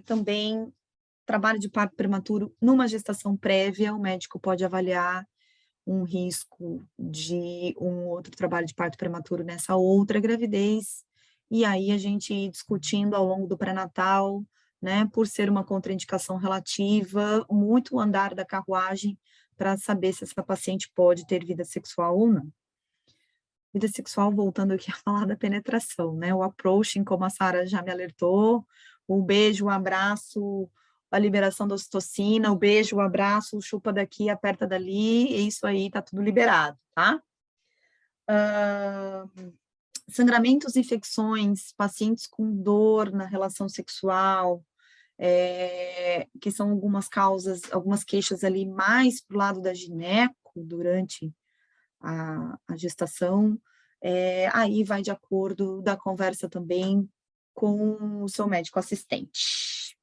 também trabalho de parto prematuro numa gestação prévia, o médico pode avaliar um risco de um outro trabalho de parto prematuro nessa outra gravidez, e aí a gente ir discutindo ao longo do pré-natal, né, por ser uma contraindicação relativa, muito o andar da carruagem para saber se essa paciente pode ter vida sexual ou não. Vida sexual, voltando aqui a falar da penetração, né, o approaching, como a Sara já me alertou, o beijo, o abraço, a liberação da ocitocina, o beijo, o abraço, chupa daqui, aperta dali, e isso aí tá tudo liberado, tá? Sangramentos, infecções, pacientes com dor na relação sexual, que são algumas causas, algumas queixas ali mais pro lado da gineco durante a gestação, aí vai de acordo da conversa também com o seu médico assistente,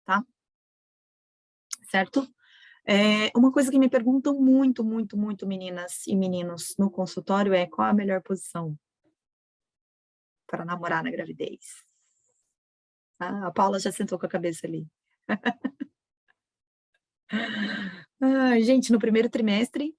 tá? Certo? Uma coisa que me perguntam muito, muito, muito, meninas e meninos no consultório é qual a melhor posição para namorar na gravidez? Ah, a Paula já sentou com a cabeça ali. Gente, no primeiro trimestre,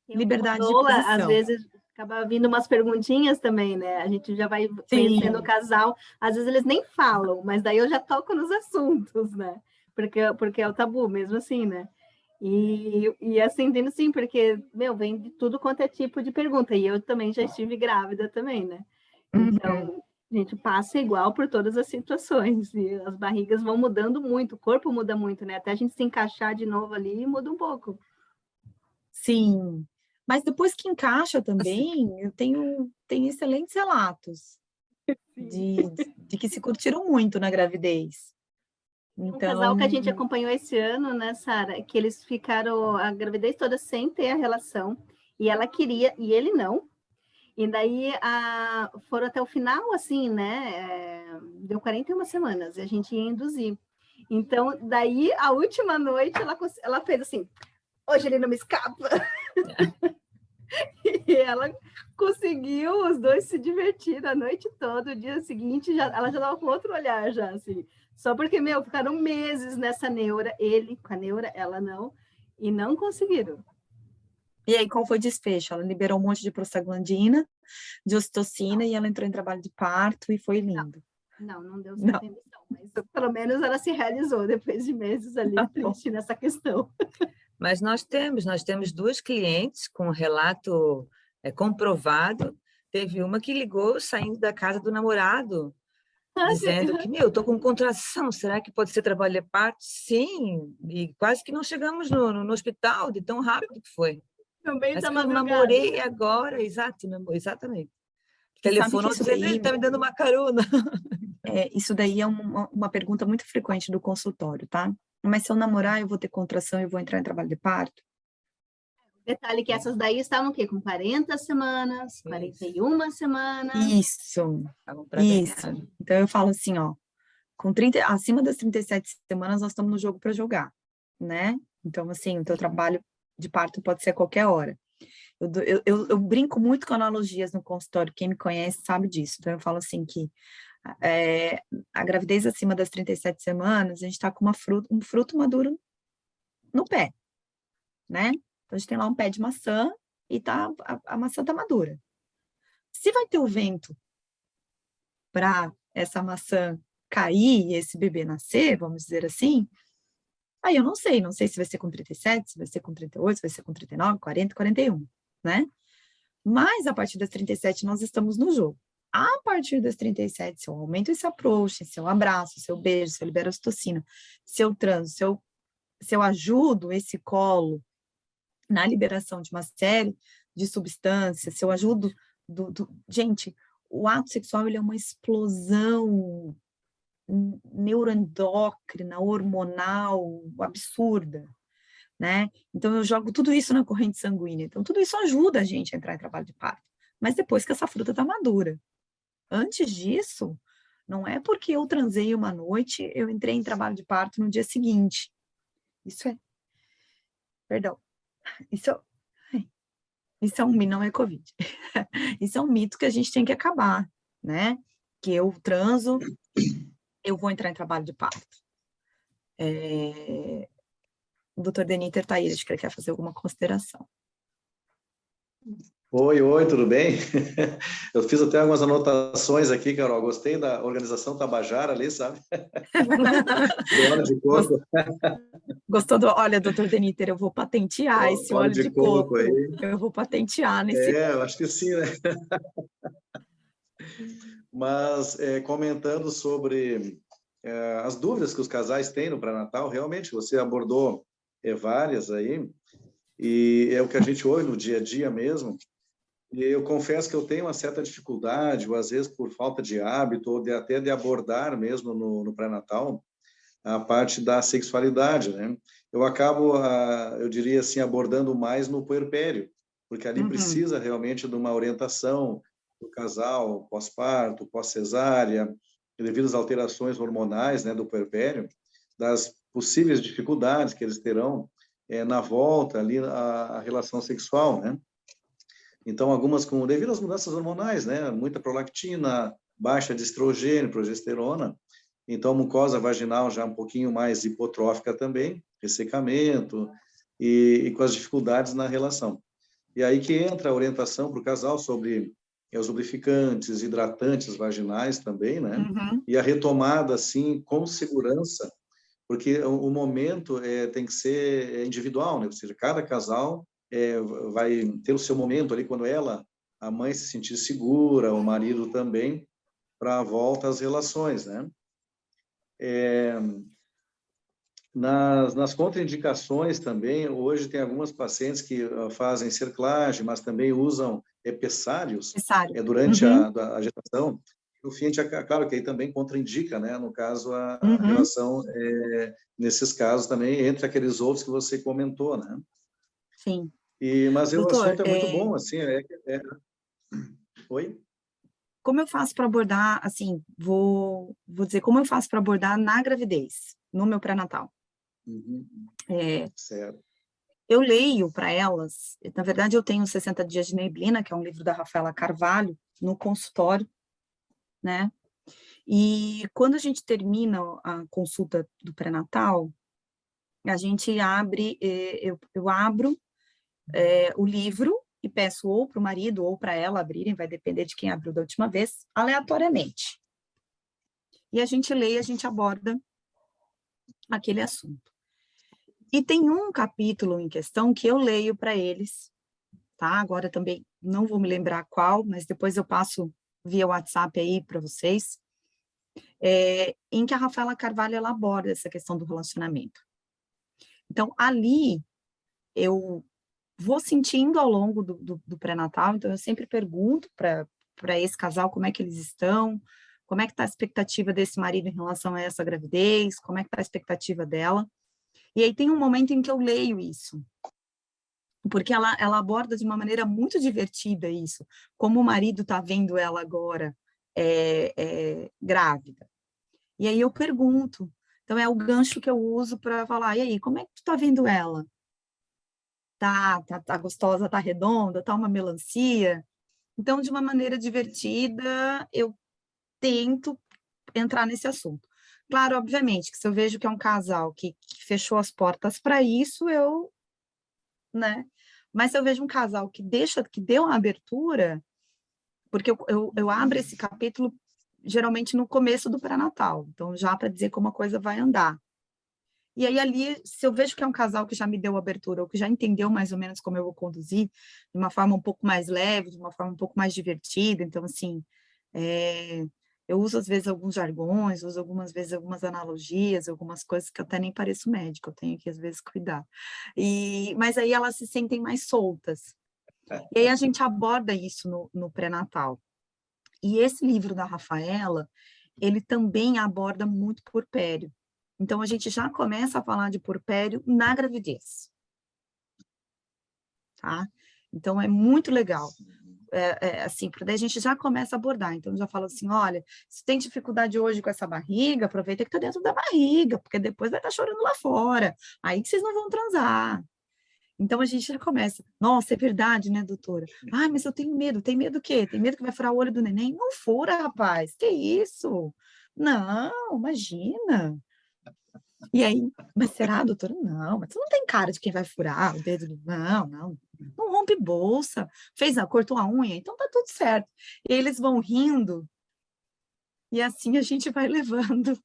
liberdade de Doula, posição. às vezes acaba vindo umas perguntinhas também, né? A gente já vai conhecendo o casal, às vezes eles nem falam, mas daí eu já toco nos assuntos, né? Porque é o tabu mesmo assim, né? E assim, tendo sim, porque, vem de tudo quanto é tipo de pergunta, e eu também já estive grávida também, né? Então, a gente passa igual por todas as situações, e as barrigas vão mudando muito, o corpo muda muito, né? Até a gente se encaixar de novo ali, muda um pouco. Sim, mas depois que encaixa também, eu tenho excelentes relatos de que se curtiram muito na gravidez. Um casal Então, que a gente acompanhou esse ano, né, Sara, que eles ficaram a gravidez toda sem ter a relação, e ela queria, e ele não. E daí foram até o final, assim, né? Deu 41 semanas, e a gente ia induzir. Então, daí, a última noite, ela fez assim, hoje ele não me escapa. E ela conseguiu os dois se divertir a noite toda. O dia seguinte, ela já estava com outro olhar, já, assim. Só porque, ficaram meses nessa neura, ele com a neura, ela não, e não conseguiram. E aí, qual foi o desfecho? Ela liberou um monte de prostaglandina, de ocitocina, e ela entrou em trabalho de parto, e foi lindo. Não deu certo a emissão, mas pelo menos ela se realizou depois de meses ali, triste nessa questão. Mas nós temos 2 clientes com relato comprovado. Teve uma que ligou saindo da casa do namorado, dizendo que, estou com contração, será que pode ser trabalho de parto? Sim, e quase que não chegamos no hospital, de tão rápido que foi. No meio Mas da que eu madrugada. namorei agora, exatamente. Telefonou dizendo, ele está me dando uma carona. Isso daí é uma pergunta muito frequente do consultório, tá? Mas se eu namorar, eu vou ter contração e vou entrar em trabalho de parto? Detalhe que essas daí estavam o quê? Com 40 semanas, 41 semanas. Isso. Então, eu falo assim, ó, acima das 37 semanas, nós estamos no jogo para jogar, né? Então, assim, o teu trabalho de parto pode ser a qualquer hora. Eu brinco muito com analogias no consultório, quem me conhece sabe disso. Então, eu falo assim que a gravidez acima das 37 semanas, a gente está com um fruto maduro no pé, né? Então, a gente tem lá um pé de maçã e a maçã está madura. Se vai ter o vento para essa maçã cair e esse bebê nascer, vamos dizer assim, aí eu não sei se vai ser com 37, se vai ser com 38, se vai ser com 39, 40, 41, né? Mas a partir das 37 nós estamos no jogo. A partir das 37, se eu aumento esse approach, se eu abraço, se eu beijo, se eu libero ocitocina, se eu transo, se eu ajudo esse colo na liberação de uma série de substâncias, se eu ajudo Gente, o ato sexual ele é uma explosão neuroendócrina, hormonal, absurda, né? Então, eu jogo tudo isso na corrente sanguínea. Então, tudo isso ajuda a gente a entrar em trabalho de parto. Mas depois que essa fruta está madura. Antes disso, não é porque eu transei uma noite, eu entrei em trabalho de parto no dia seguinte. Perdão. Isso é um mito, não é Covid. Isso é um mito que a gente tem que acabar, né? Que eu transo, eu vou entrar em trabalho de parto. O doutor Deniter está aí, acho que ele quer fazer alguma consideração. Oi, tudo bem? Eu fiz até algumas anotações aqui, Carol. Gostei da organização Tabajara ali, sabe? Do óleo de coco. Gostou do... Olha, doutor Deniter, eu vou patentear esse óleo de coco. Aí. Eu vou patentear nesse... Eu acho que sim, né? Mas, comentando sobre as dúvidas que os casais têm no pré-natal, realmente, você abordou várias aí, e é o que a gente ouve no dia a dia mesmo. E eu confesso que eu tenho uma certa dificuldade, ou às vezes por falta de hábito, ou até de abordar mesmo no pré-natal, a parte da sexualidade, né? Eu acabo, eu diria assim, abordando mais no puerpério, porque ali precisa realmente de uma orientação do casal, pós-parto, pós-cesárea, devido às alterações hormonais, né, do puerpério, das possíveis dificuldades que eles terão na volta ali à relação sexual, né? Então, algumas devido às mudanças hormonais, né? Muita prolactina, baixa de estrogênio, progesterona. Então, a mucosa vaginal já um pouquinho mais hipotrófica também, ressecamento e com as dificuldades na relação. E aí que entra a orientação para o casal sobre os lubrificantes, hidratantes vaginais também, né? E a retomada, assim, com segurança, porque o momento tem que ser individual, né? Ou seja, cada casal vai ter o seu momento ali quando a mãe se sentir segura, o marido também, para a volta às relações, né? Nas contraindicações também, hoje tem algumas pacientes que fazem cerclagem, mas também usam pessários durante a gestação. No fim, claro que aí também contraindica, né? No caso, a relação, nesses casos também, entre aqueles outros que você comentou, né? Sim. Mas o Doutor, assunto é muito bom, assim, Oi? Como eu faço para abordar, assim, vou dizer, como eu faço para abordar na gravidez, no meu pré-natal? Certo. Eu leio para elas, na verdade eu tenho 60 Dias de Neblina, que é um livro da Rafaela Carvalho, no consultório, né? E quando a gente termina a consulta do pré-natal, a gente abre, eu abro o livro e peço ou para o marido ou para ela abrirem, vai depender de quem abriu da última vez, aleatoriamente. E a gente lê e a gente aborda aquele assunto. E tem um capítulo em questão que eu leio para eles, tá? Agora também não vou me lembrar qual, mas depois eu passo via WhatsApp aí para vocês, em que a Rafaela Carvalho ela aborda essa questão do relacionamento. Então, ali, eu vou sentindo ao longo do pré-natal, então eu sempre pergunto para esse casal como é que eles estão, como é que está a expectativa desse marido em relação a essa gravidez, como é que está a expectativa dela. E aí tem um momento em que eu leio isso, porque ela aborda de uma maneira muito divertida isso, como o marido está vendo ela agora grávida. E aí eu pergunto, então é o gancho que eu uso para falar, e aí, como é que tu está vendo ela? Tá gostosa, tá redonda, tá uma melancia? Então, de uma maneira divertida, eu tento entrar nesse assunto. Claro, obviamente, que se eu vejo que é um casal que fechou as portas para isso, né? Mas se eu vejo um casal que deu uma abertura, porque eu abro esse capítulo geralmente no começo do pré-natal, então já para dizer como a coisa vai andar. E aí ali, se eu vejo que é um casal que já me deu abertura, ou que já entendeu mais ou menos como eu vou conduzir, de uma forma um pouco mais leve, de uma forma um pouco mais divertida, então assim, eu uso às vezes alguns jargões, uso algumas vezes algumas analogias, algumas coisas que eu até nem pareço médico, eu tenho que às vezes cuidar. Mas aí elas se sentem mais soltas. E aí a gente aborda isso no pré-natal. E esse livro da Rafaela, ele também aborda muito puerpério. Então, a gente já começa a falar de puerpério na gravidez. Tá? Então, é muito legal. Assim, porque daí a gente já começa a abordar. Então, já fala assim, olha, se tem dificuldade hoje com essa barriga, aproveita que tá dentro da barriga, porque depois vai estar chorando lá fora. Aí que vocês não vão transar. Então, a gente já começa. Nossa, é verdade, né, doutora? Ah, mas eu tenho medo. Tem medo do quê? Tem medo que vai furar o olho do neném? Não fura, rapaz. Que isso? Não, imagina. E aí, mas será, doutora? Não, mas você não tem cara de quem vai furar o dedo. Não rompe rompe bolsa, cortou a unha, então tá tudo certo. E eles vão rindo, e assim a gente vai levando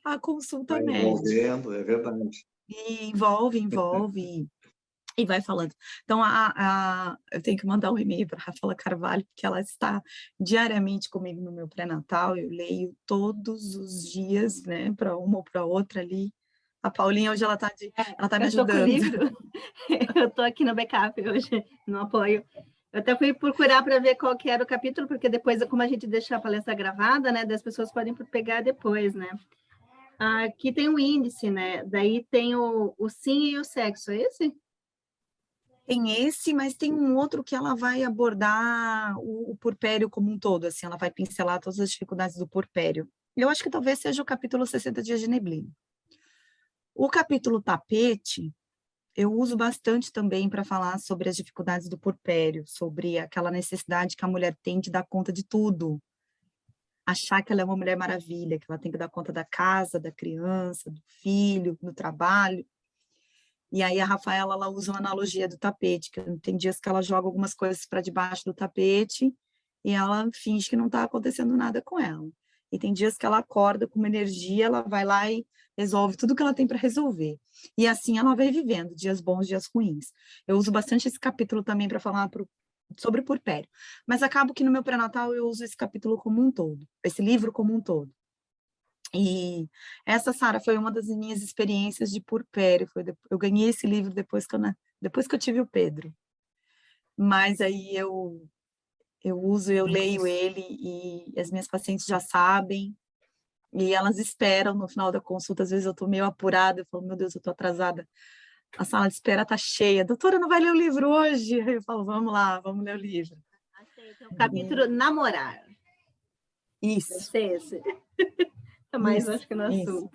a consulta Vai médica. envolvendo, é verdade. E envolve, e vai falando. Então, eu tenho que mandar um e-mail para a Rafaela Carvalho, porque ela está diariamente comigo no meu pré-natal, eu leio todos os dias, né, para uma ou para outra ali. A Paulinha, hoje, ela tá me Eu tô com o ajudando. livro, eu tô aqui no backup hoje, no apoio. Eu até fui procurar para ver qual que era o capítulo, porque depois, como a gente deixa a palestra gravada, né, das pessoas podem pegar depois, né. Aqui tem o índice, né, daí tem o sim e o sexo, é esse? Tem esse, mas tem um outro que ela vai abordar o puerpério como um todo, assim, ela vai pincelar todas as dificuldades do puerpério. Eu acho que talvez seja o capítulo 60 dias de neblina. O capítulo tapete, eu uso bastante também para falar sobre as dificuldades do puerpério, sobre aquela necessidade que a mulher tem de dar conta de tudo. Achar que ela é uma mulher maravilha, que ela tem que dar conta da casa, da criança, do filho, do trabalho. E aí a Rafaela, ela usa uma analogia do tapete, que tem dias que ela joga algumas coisas para debaixo do tapete e ela finge que não está acontecendo nada com ela. E tem dias que ela acorda com uma energia, ela vai lá e resolve tudo que ela tem para resolver. E assim ela vai vivendo, dias bons, dias ruins. Eu uso bastante esse capítulo também para falar sobre o puerpério. Mas acabo que no meu pré-natal eu uso esse capítulo como um todo, esse livro como um todo. E essa, Sara, foi uma das minhas experiências de puerpério. Eu ganhei esse livro depois que eu tive o Pedro. Mas aí eu uso, eu leio ele e as minhas pacientes já sabem. E elas esperam no final da consulta. Às vezes eu estou meio apurada, eu falo, meu Deus, eu estou atrasada. A sala de espera está cheia. Doutora, não vai ler o livro hoje? Aí eu falo, vamos lá, vamos ler o livro. O capítulo namorar. Isso. Deve ser esse. Mais, acho que no assunto.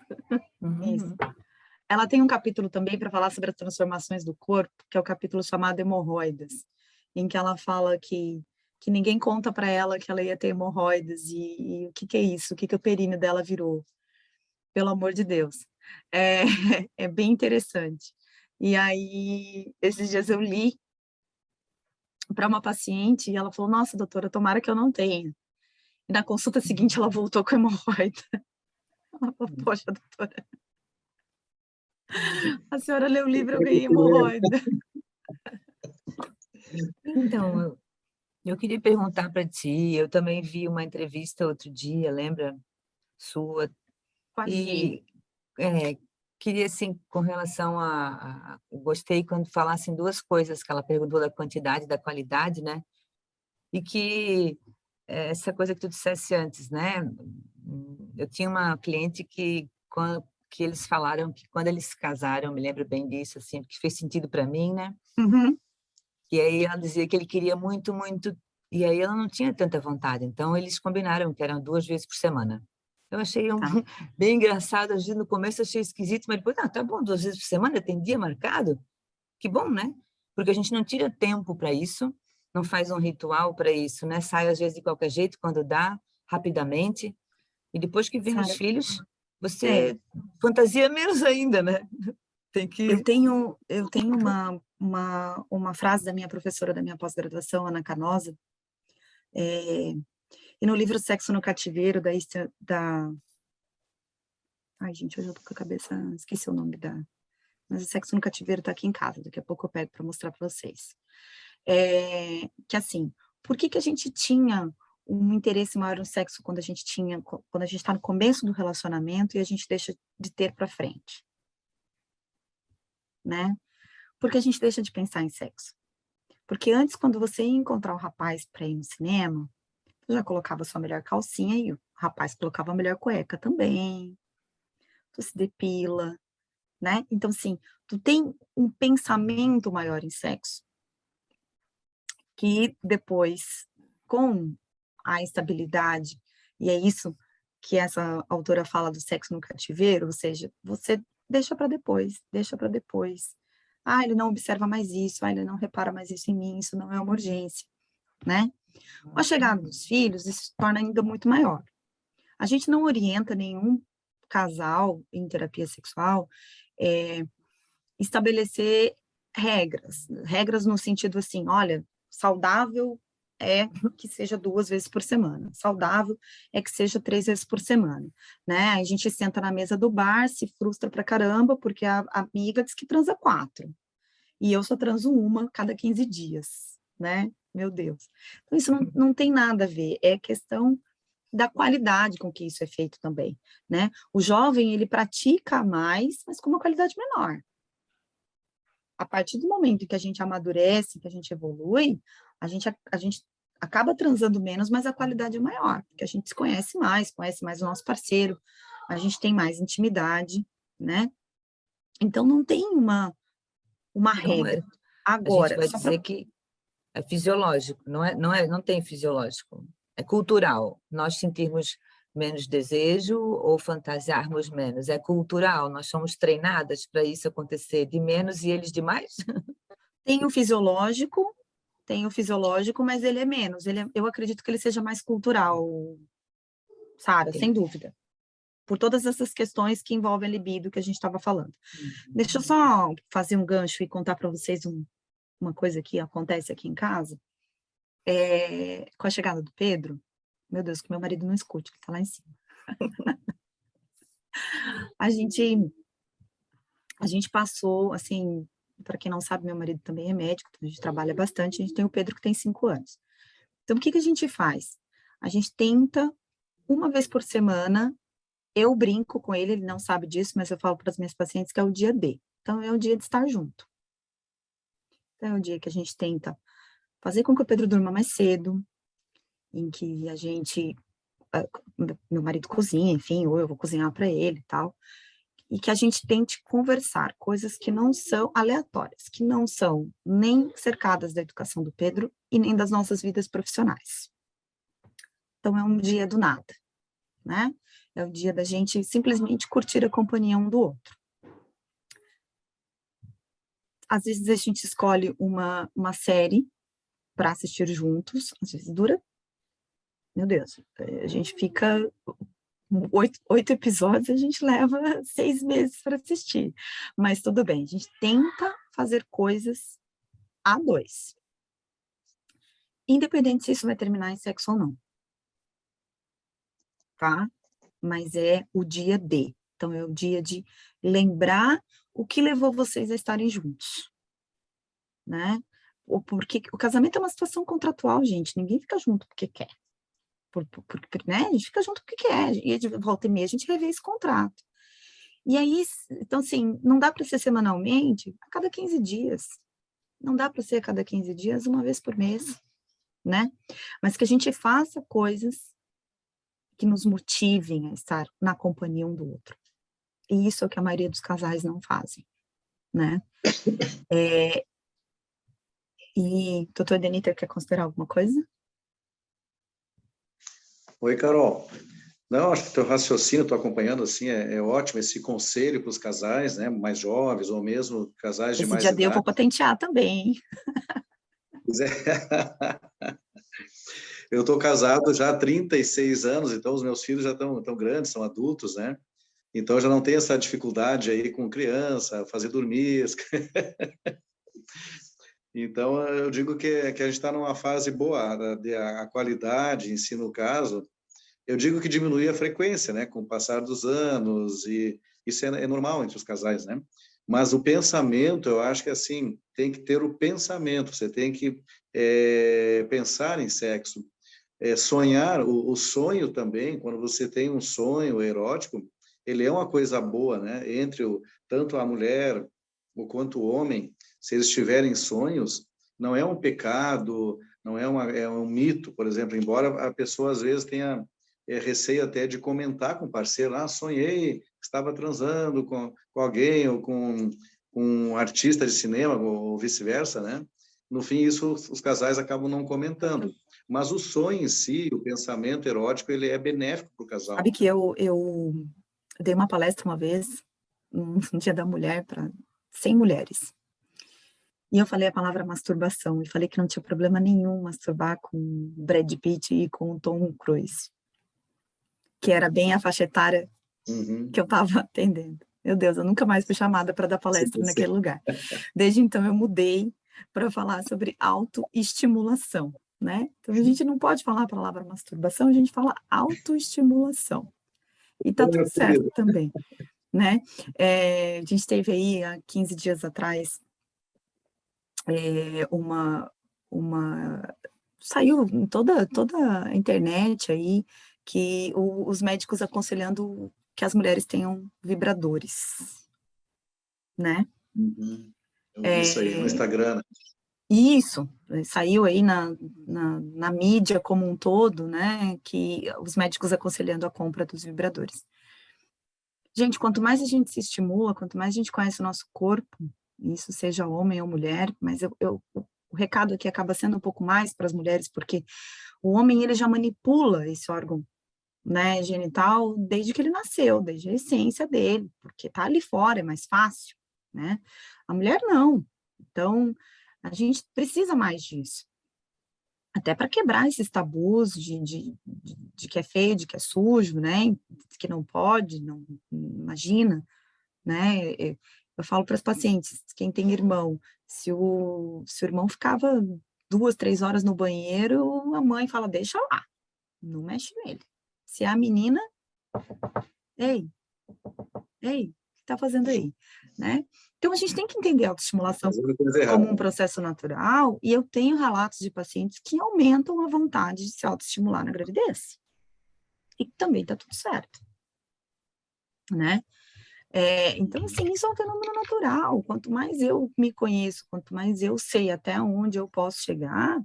Isso. Ela tem um capítulo também para falar sobre as transformações do corpo, que é o capítulo chamado Hemorroidas, em que ela fala que ninguém conta para ela que ela ia ter hemorroidas e o que é isso, o que o períneo dela virou. Pelo amor de Deus. É bem interessante. E aí, esses dias eu li para uma paciente e ela falou, nossa, doutora, tomara que eu não tenha. E na consulta seguinte ela voltou com hemorroida. Ela falou, poxa, doutora, a senhora leu o livro, eu ganhei hemorroida. Então, eu queria perguntar para ti, eu também vi uma entrevista outro dia, lembra? Sua. E queria, assim, com relação gostei quando falassem duas coisas, que ela perguntou da quantidade e da qualidade, né? E que essa coisa que tu dissesse antes, né? Eu tinha uma cliente que eles falaram que quando eles se casaram, eu me lembro bem disso, assim, que fez sentido para mim, né? Uhum. E aí ela dizia que ele queria muito, muito, e aí ela não tinha tanta vontade, então eles combinaram que eram 2 vezes por semana. Eu achei bem engraçado, no começo achei esquisito, mas depois, tá bom, 2 vezes por semana, tem dia marcado? Que bom, né? Porque a gente não tira tempo para isso, não faz um ritual para isso, né? Sai às vezes de qualquer jeito, quando dá, rapidamente, e depois que vem os filhos, você fantasia menos ainda, né? Tem que... Eu tenho uma frase da minha professora da minha pós-graduação, Ana Canosa, e no livro Sexo no Cativeiro, ai, gente, hoje eu tô com a cabeça, esqueci o nome mas o Sexo no Cativeiro tá aqui em casa, daqui a pouco eu pego para mostrar para vocês. Que assim, por que a gente tinha um interesse maior no sexo quando a gente está no começo do relacionamento e a gente deixa de ter para frente? Né? Porque a gente deixa de pensar em sexo. Porque antes, quando você ia encontrar o rapaz para ir no cinema, você já colocava sua melhor calcinha e o rapaz colocava a melhor cueca também. Tu se depila, né? Então, assim, tu tem um pensamento maior em sexo. Que depois, com a instabilidade, e é isso que essa autora fala do sexo no cativeiro, ou seja, você deixa para depois, Ah, ele não observa mais isso, ele não repara mais isso em mim, isso não é uma urgência, né? Com a chegada dos filhos, isso se torna ainda muito maior. A gente não orienta nenhum casal em terapia sexual estabelecer regras no sentido assim, olha, saudável é que seja 2 vezes por semana, saudável é que seja 3 vezes por semana, né? A gente senta na mesa do bar, se frustra pra caramba, porque a amiga diz que transa 4, e eu só transo uma cada 15 dias, né? Meu Deus. Então, isso não tem nada a ver, é questão da qualidade com que isso é feito também, né? O jovem, ele pratica mais, mas com uma qualidade menor. A partir do momento em que a gente amadurece, que a gente evolui, a gente acaba transando menos, mas a qualidade é maior, porque a gente se conhece mais o nosso parceiro, a gente tem mais intimidade, né? Então, não tem uma Então, regra. a gente Agora, vai só dizer que é fisiológico, não tem fisiológico, é cultural. Nós sentirmos menos desejo ou fantasiarmos menos, é cultural. Nós somos treinadas para isso acontecer, de menos e eles de mais? tem o fisiológico, mas ele é menos. Eu acredito que ele seja mais cultural, Sara, sem dúvida. Por todas essas questões que envolvem a libido que a gente estava falando. Deixa eu só fazer um gancho e contar para vocês uma coisa que acontece aqui em casa. Com a chegada do Pedro, meu Deus, que meu marido não escute, que está lá em cima. A gente passou, assim, para quem não sabe, meu marido também é médico, então a gente trabalha bastante, a gente tem o Pedro que tem 5 anos. Então, o que a gente faz? A gente tenta, uma vez por semana, eu brinco com ele não sabe disso, mas eu falo para as minhas pacientes que é o dia D. Então, é o dia de estar junto. Então, é o dia que a gente tenta fazer com que o Pedro durma mais cedo, em que a gente, meu marido cozinha, enfim, ou eu vou cozinhar para ele e tal, e que a gente tente conversar coisas que não são aleatórias, que não são nem cercadas da educação do Pedro e nem das nossas vidas profissionais. Então, é um dia do nada, né? É o dia da gente simplesmente curtir a companhia um do outro. Às vezes a gente escolhe uma série para assistir juntos, às vezes dura, meu Deus, a gente fica 8 episódios, a gente leva 6 meses para assistir, mas tudo bem, a gente tenta fazer coisas a 2, independente se isso vai terminar em sexo ou não, tá? Mas é o dia D, então é o dia de lembrar o que levou vocês a estarem juntos, né? Porque o casamento é uma situação contratual, gente, ninguém fica junto porque quer. Né? A gente fica junto porque quer, e de volta e meia a gente revê esse contrato. E aí, então assim, não dá para ser semanalmente, a cada 15 dias. Não dá para ser a cada 15 dias, uma vez por mês, né? Mas que a gente faça coisas que nos motivem a estar na companhia um do outro. E isso é o que a maioria dos casais não fazem, né? E doutor Deniter quer considerar alguma coisa? Oi, Carol. Não, acho que o teu raciocínio, estou acompanhando, assim, é ótimo esse conselho para os casais, né, mais jovens, ou mesmo casais de Esse mais dia D eu vou idade. patentear também, hein? Eu estou casado já há 36 anos, então os meus filhos já estão grandes, são adultos, né? Então eu já não tenho essa dificuldade aí com criança, fazer dormir. Então eu digo que a gente está numa fase boa, a qualidade em si, no caso, eu digo que diminui a frequência, né, com o passar dos anos, e isso é normal entre os casais, né? Mas o pensamento, eu acho que assim, tem que ter o pensamento, você tem que pensar em sexo, sonhar, o sonho também, quando você tem um sonho erótico, ele é uma coisa boa, né? Entre tanto a mulher quanto o homem, se eles tiverem sonhos, não é um pecado, não é um mito, por exemplo, embora a pessoa às vezes tenha receio até de comentar com o parceiro, sonhei, estava transando com alguém ou com um artista de cinema ou vice-versa, né? No fim, isso os casais acabam não comentando. Mas o sonho em si, o pensamento erótico, ele é benéfico para o casal. Sabe que eu dei uma palestra uma vez, no Dia da Mulher, para 100 mulheres. E eu falei a palavra masturbação, e falei que não tinha problema nenhum masturbar com Brad Pitt e com Tom Cruise, que era bem a faixa etária que eu estava atendendo. Meu Deus, eu nunca mais fui chamada para dar palestra naquele lugar. Desde então, eu mudei para falar sobre autoestimulação, né? Então, a gente não pode falar a palavra masturbação, a gente fala autoestimulação. E tá tudo certo também, né? A gente teve aí, há 15 dias atrás, saiu em toda a internet aí, que os médicos aconselhando que as mulheres tenham vibradores, né? Eu vi isso aí no Instagram, né? Isso, saiu aí na mídia como um todo, né, que os médicos aconselhando a compra dos vibradores. Gente, quanto mais a gente se estimula, quanto mais a gente conhece o nosso corpo, isso seja homem ou mulher, mas o recado aqui acaba sendo um pouco mais para as mulheres, porque o homem, ele já manipula esse órgão, né, genital desde que ele nasceu, desde a essência dele, porque tá ali fora, é mais fácil, né? A mulher não. Então, a gente precisa mais disso. Até para quebrar esses tabus de que é feio, de que é sujo, né? Que não pode, não imagina, né? Eu falo para as pacientes, quem tem irmão, se o irmão ficava 2, 3 horas no banheiro, a mãe fala, deixa lá, não mexe nele. Se é a menina, ei, o que tá fazendo aí, né? Então, a gente tem que entender a autoestimulação como um processo natural, e eu tenho relatos de pacientes que aumentam a vontade de se autoestimular na gravidez. E também tá tudo certo, né? Então, assim, isso é um fenômeno natural. Quanto mais eu me conheço, quanto mais eu sei até onde eu posso chegar,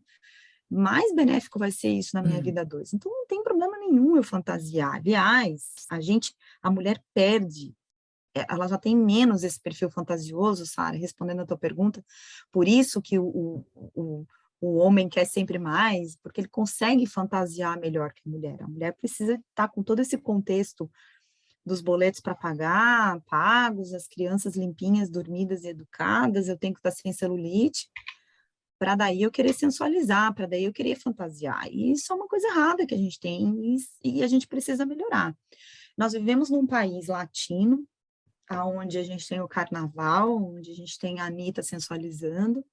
mais benéfico vai ser isso na minha vida a dois. Então, não tem problema nenhum eu fantasiar. Aliás, a mulher perde, ela já tem menos esse perfil fantasioso, Sara, respondendo a tua pergunta, por isso que o homem quer sempre mais, porque ele consegue fantasiar melhor que a mulher. A mulher precisa estar com todo esse contexto dos boletos para pagar, pagos, as crianças limpinhas, dormidas e educadas, eu tenho que estar sem celulite, para daí eu querer sensualizar, para daí eu querer fantasiar. E isso é uma coisa errada que a gente tem e a gente precisa melhorar. Nós vivemos num país latino, onde a gente tem o carnaval, onde a gente tem a Anitta sensualizando,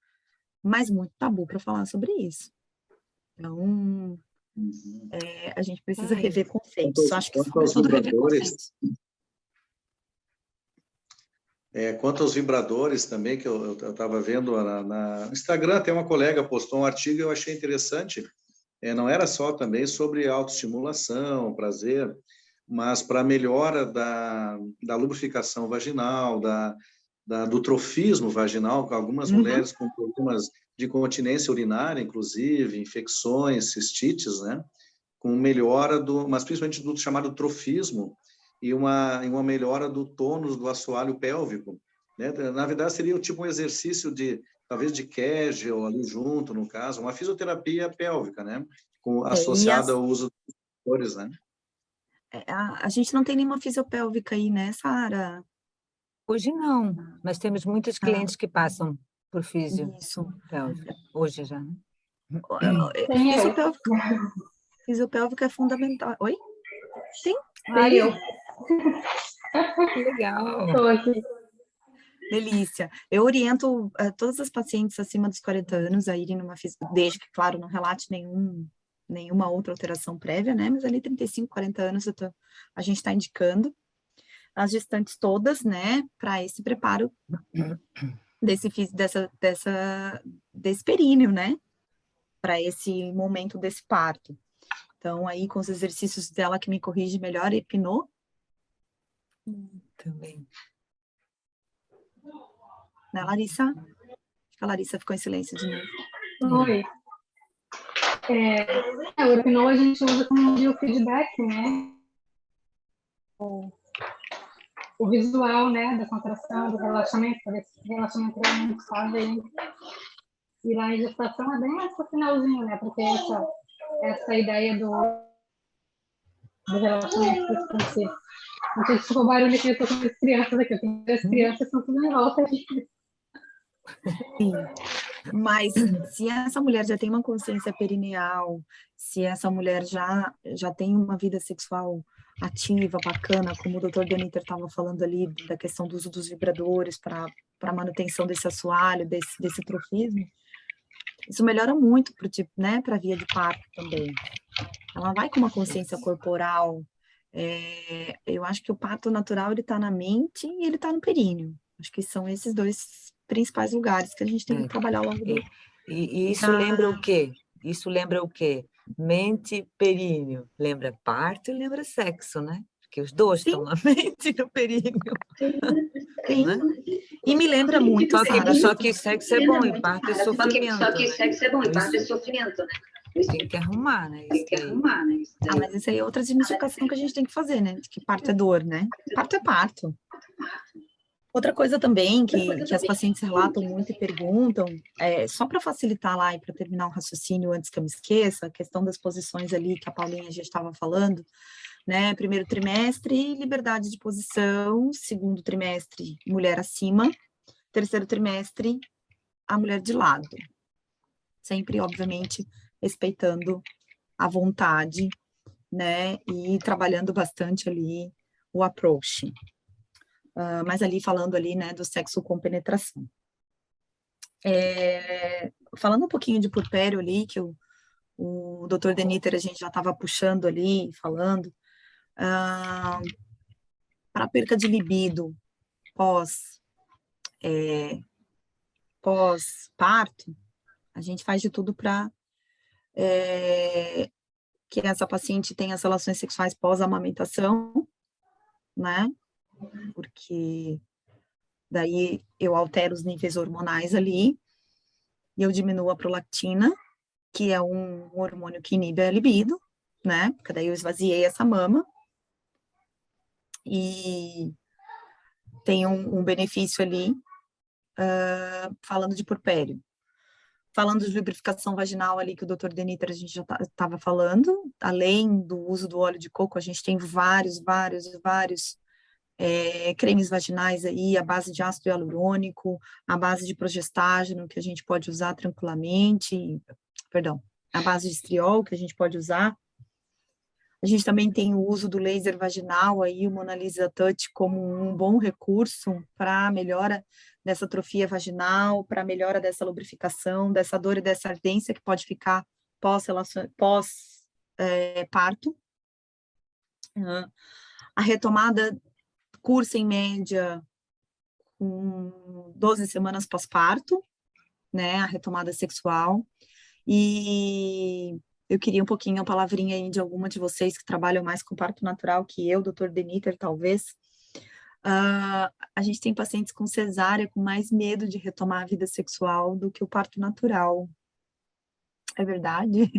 mas muito tabu para falar sobre isso. Então, a gente precisa rever conceitos. Eu acho que sobretudo rever conceitos. Quanto aos vibradores também, que eu estava vendo no Instagram, tem uma colega postou um artigo e eu achei interessante. Não era só também sobre autoestimulação, prazer, mas para a melhora da lubrificação vaginal, do trofismo vaginal, com algumas mulheres com problemas de incontinência urinária, inclusive, infecções, cistites, né? Com melhora mas principalmente do chamado trofismo, e uma melhora do tônus do assoalho pélvico, né? Na verdade, seria tipo um exercício talvez de Kegel ali junto, no caso, uma fisioterapia pélvica, né? Associada ao uso dos vibradores, né? A gente não tem nenhuma fisiopélvica aí, né, Sara? Hoje não, mas temos muitos clientes que passam por fisiopélvica, hoje já. Né? Fisiopélvica é fundamental. Oi? Tem? Ai, eu. Que legal. Estou aqui. Delícia. Eu oriento todas as pacientes acima dos 40 anos a irem numa desde que, claro, não relate nenhuma outra alteração prévia, né? Mas ali 35, 40 anos a gente está indicando as gestantes todas, né? Para esse preparo desse períneo, né? Para esse momento desse parto. Então, aí, com os exercícios dela que me corrige melhor, Epinô. Também. Né, Larissa? Acho que a Larissa ficou em silêncio de novo. Oi. O Epinô a gente usa como biofeedback, né? O visual, né, da contração, do relaxamento, desse relaxamento realmente estável. E lá em gestação é bem esse finalzinho, né? Porque essa ideia do relaxamento expansivo. Não sei se ficou barulho que eu estou com as crianças aqui. Eu tenho 3 crianças, são tudo em volta aqui. Sim. Mas se essa mulher já tem uma consciência perineal, se essa mulher já tem uma vida sexual ativa, bacana, como o Dr. Deniter estava falando ali, da questão do uso dos vibradores para manutenção desse assoalho, desse trofismo, isso melhora muito para tipo, né, a via de parto também. Ela vai com uma consciência corporal. Eu acho que o parto natural ele está na mente e ele está no períneo. Acho que são esses dois principais lugares que a gente tem que trabalhar ao longo do... E isso lembra o quê? Isso lembra o quê? Mente, períneo. Lembra parto e lembra sexo, né? Porque os dois estão na mente e no períneo. Sim. Né? E me lembra muito, Só que sexo é bom e parto é sofrimento. Só que sexo é bom e parto é sofrimento, né? Tem que arrumar, né? Mas isso aí é outra desmistificação que a gente tem que fazer, né? De que parto é dor, né? Parto é parto. Outra coisa também que as pacientes relatam muito e perguntam, só para facilitar lá e para terminar o raciocínio antes que eu me esqueça, a questão das posições ali que a Paulinha já estava falando, né? Primeiro trimestre, liberdade de posição, segundo trimestre, mulher acima, terceiro trimestre, a mulher de lado. Sempre, obviamente, respeitando a vontade, né? E trabalhando bastante ali o approach. Mas ali falando ali, né, do sexo com penetração. Falando um pouquinho de puerpério ali, que o Dr. Deniter a gente já estava puxando ali, falando, para perca de libido pós-parto, a gente faz de tudo para que essa paciente tenha as relações sexuais pós-amamentação, né? Porque daí eu altero os níveis hormonais ali e eu diminuo a prolactina, que é um hormônio que inibe a libido, né? Porque daí eu esvaziei essa mama e tem um benefício ali, falando de puerpério. Falando de lubrificação vaginal ali, que o Dr. Deniter a gente já estava falando, além do uso do óleo de coco, a gente tem vários cremes vaginais aí, à base de ácido hialurônico, à base de progestágeno, que a gente pode usar tranquilamente, à base de estriol, que a gente pode usar. A gente também tem o uso do laser vaginal aí, o Mona Lisa Touch, como um bom recurso para melhora dessa atrofia vaginal, para melhora dessa lubrificação, dessa dor e dessa ardência que pode ficar pós-parto. A retomada cursa em média com 12 semanas pós-parto, né, a retomada sexual. E eu queria um pouquinho a palavrinha aí de alguma de vocês que trabalham mais com parto natural que eu, Dr. Deniter, talvez. A gente tem pacientes com cesárea com mais medo de retomar a vida sexual do que o parto natural. É verdade?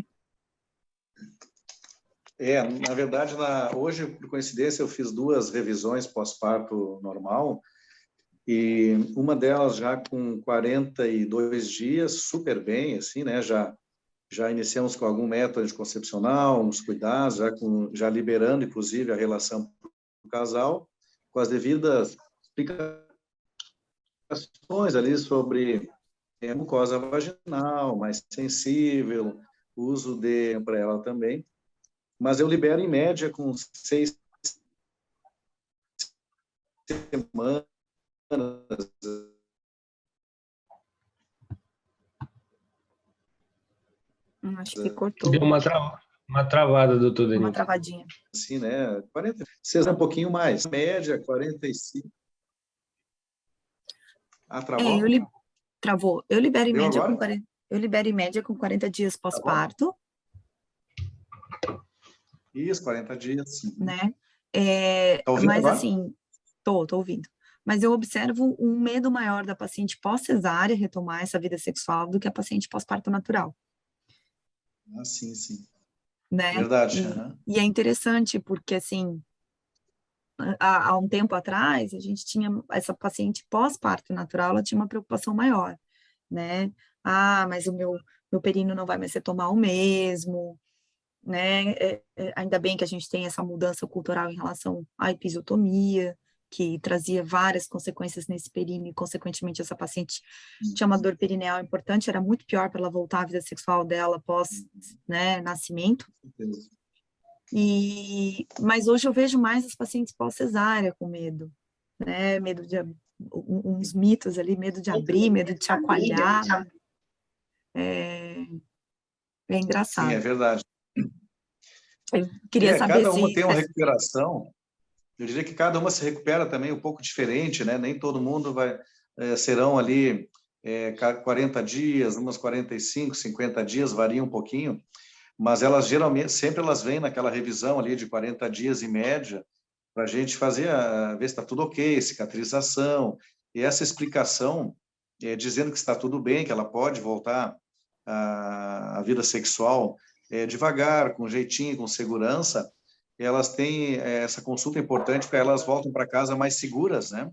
Na verdade, hoje, por coincidência, eu fiz 2 revisões pós-parto normal, e uma delas já com 42 dias, super bem, assim, né? Já iniciamos com algum método anticoncepcional, uns cuidados, já liberando, inclusive, a relação do casal, com as devidas explicações ali sobre a mucosa vaginal, mais sensível, uso para ela também. Mas eu libero em média com 6 semanas. Acho que cortou. Deu uma travada, doutor Denise. Uma travadinha. Assim, né? 46 um pouquinho mais. Média, 45. Travou? Travou. Eu libero em média com 40 dias pós-parto. Isso, 40 dias. Sim. Né? Tá ouvindo mas agora? assim, tô ouvindo. Mas eu observo um medo maior da paciente pós-cesárea retomar essa vida sexual do que a paciente pós-parto natural. Sim. Né? Verdade. E é interessante porque, assim, há um tempo atrás, a gente tinha essa paciente pós-parto natural, ela tinha uma preocupação maior, né? Mas o meu períneo não vai mais retomar o mesmo, né? Ainda bem que a gente tem essa mudança cultural em relação à episiotomia, que trazia várias consequências nesse períneo, e, consequentemente, essa paciente tinha uma dor perineal importante, era muito pior para ela voltar à vida sexual dela após, né, nascimento. Mas hoje eu vejo mais as pacientes pós-cesárea com medo, né, medo de uns mitos ali, medo de abrir, medo de chacoalhar, né? É engraçado. Sim, é verdade. Eu queria saber cada uma se... tem uma recuperação. Eu diria que cada uma se recupera também um pouco diferente, né? Nem todo mundo serão ali 40 dias, umas 45, 50 dias, varia um pouquinho, mas elas geralmente, sempre elas vêm naquela revisão ali de 40 dias em média, para a gente fazer, ver se está tudo ok, cicatrização, e essa explicação, dizendo que está tudo bem, que ela pode voltar à vida sexual devagar, com jeitinho, com segurança, elas têm essa consulta importante porque elas voltam para casa mais seguras, né?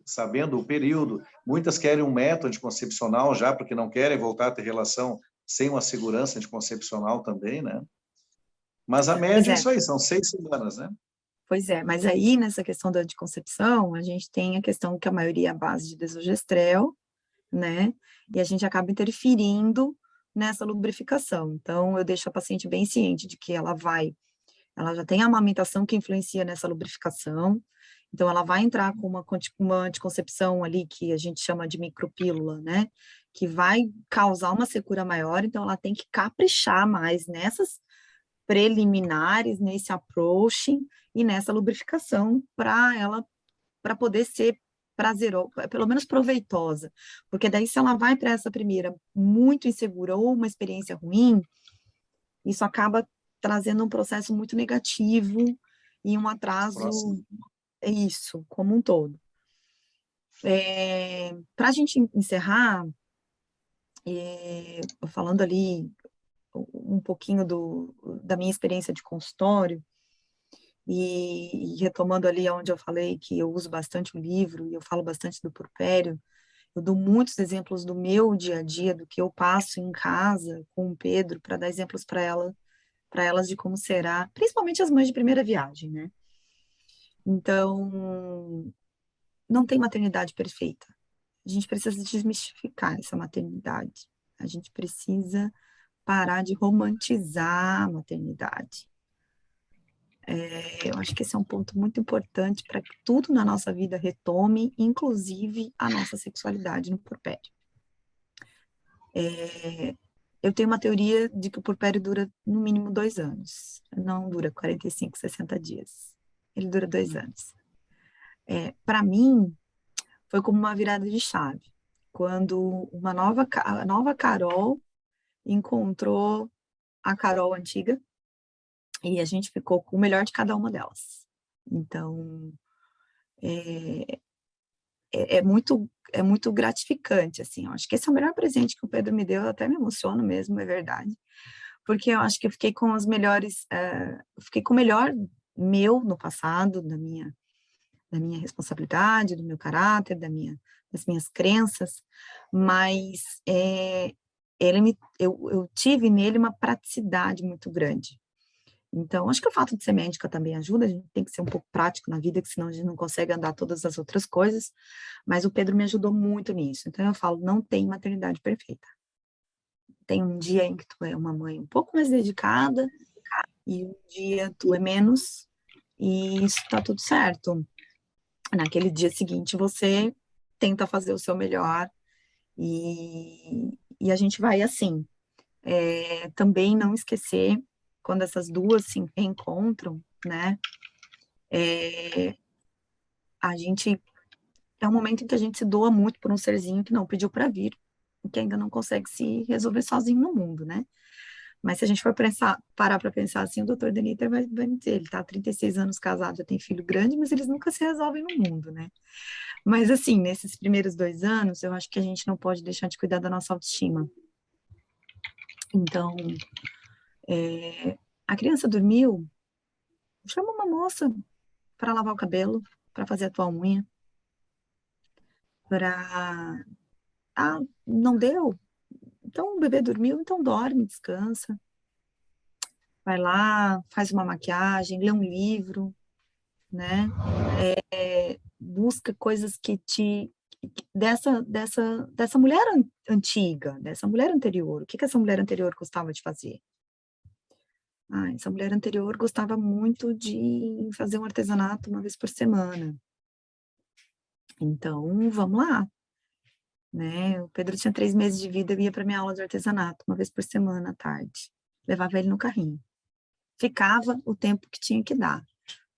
Sabendo o período. Muitas querem um método anticoncepcional já, porque não querem voltar a ter relação sem uma segurança anticoncepcional também, né? Mas a média é isso aí, são 6 semanas, né? Pois é, mas aí nessa questão da anticoncepção, a gente tem a questão que a maioria é a base de desogestrel, né? E a gente acaba interferindo nessa lubrificação. Então, eu deixo a paciente bem ciente de que ela já tem a amamentação que influencia nessa lubrificação, então ela vai entrar com uma anticoncepção ali que a gente chama de micropílula, né? Que vai causar uma secura maior, então ela tem que caprichar mais nessas preliminares, nesse approaching e nessa lubrificação para poder ser prazerosa, pelo menos proveitosa, porque daí se ela vai para essa primeira muito insegura ou uma experiência ruim, isso acaba trazendo um processo muito negativo e um atraso, isso, como um todo. Para a gente encerrar, falando ali um pouquinho da minha experiência de consultório, e retomando ali onde eu falei que eu uso bastante o livro, e eu falo bastante do puerpério, eu dou muitos exemplos do meu dia a dia, do que eu passo em casa com o Pedro, para dar exemplos para elas de como será, principalmente as mães de primeira viagem, né? Então, não tem maternidade perfeita. A gente precisa desmistificar essa maternidade. A gente precisa parar de romantizar a maternidade. Eu acho que esse é um ponto muito importante para que tudo na nossa vida retome, inclusive a nossa sexualidade no puerpério. Eu tenho uma teoria de que o puerpério dura no mínimo 2 anos. Não dura 45, 60 dias. Ele dura 2 anos. Para mim, foi como uma virada de chave. Quando a nova Carol encontrou a Carol antiga e a gente ficou com o melhor de cada uma delas. Então, é muito gratificante, assim. Eu acho que esse é o melhor presente que o Pedro me deu, eu até me emociono mesmo, é verdade. Porque eu acho que eu fiquei com os melhores, fiquei com o melhor meu no passado, da minha responsabilidade, do meu caráter, das minhas crenças, mas eu tive nele uma praticidade muito grande. Então, acho que o fato de ser médica também ajuda, a gente tem que ser um pouco prático na vida, que senão a gente não consegue andar todas as outras coisas, mas o Pedro me ajudou muito nisso. Então, eu falo, não tem maternidade perfeita. Tem um dia em que tu é uma mãe um pouco mais dedicada, e um dia tu é menos, e isso tá tudo certo. Naquele dia seguinte, você tenta fazer o seu melhor, e a gente vai assim. Também não esquecer, quando essas duas se reencontram, né, a gente, é um momento em que a gente se doa muito por um serzinho que não pediu para vir, e que ainda não consegue se resolver sozinho no mundo, né? Mas se a gente for parar para pensar assim, o doutor Deniter vai dizer, ele está há 36 anos casado, já tem filho grande, mas eles nunca se resolvem no mundo, né? Mas assim, nesses primeiros 2 anos, eu acho que a gente não pode deixar de cuidar da nossa autoestima. Então, a criança dormiu, chama uma moça para lavar o cabelo, para fazer a tua unha, não deu? Então o bebê dormiu, então dorme, descansa. Vai lá, faz uma maquiagem, lê um livro, né? Busca coisas que dessa mulher antiga, dessa mulher anterior. O que essa mulher anterior gostava de fazer? Essa mulher anterior gostava muito de fazer um artesanato uma vez por semana. Então, vamos lá, né? O Pedro tinha 3 meses de vida, eu ia para minha aula de artesanato uma vez por semana à tarde. Levava ele no carrinho. Ficava o tempo que tinha que dar.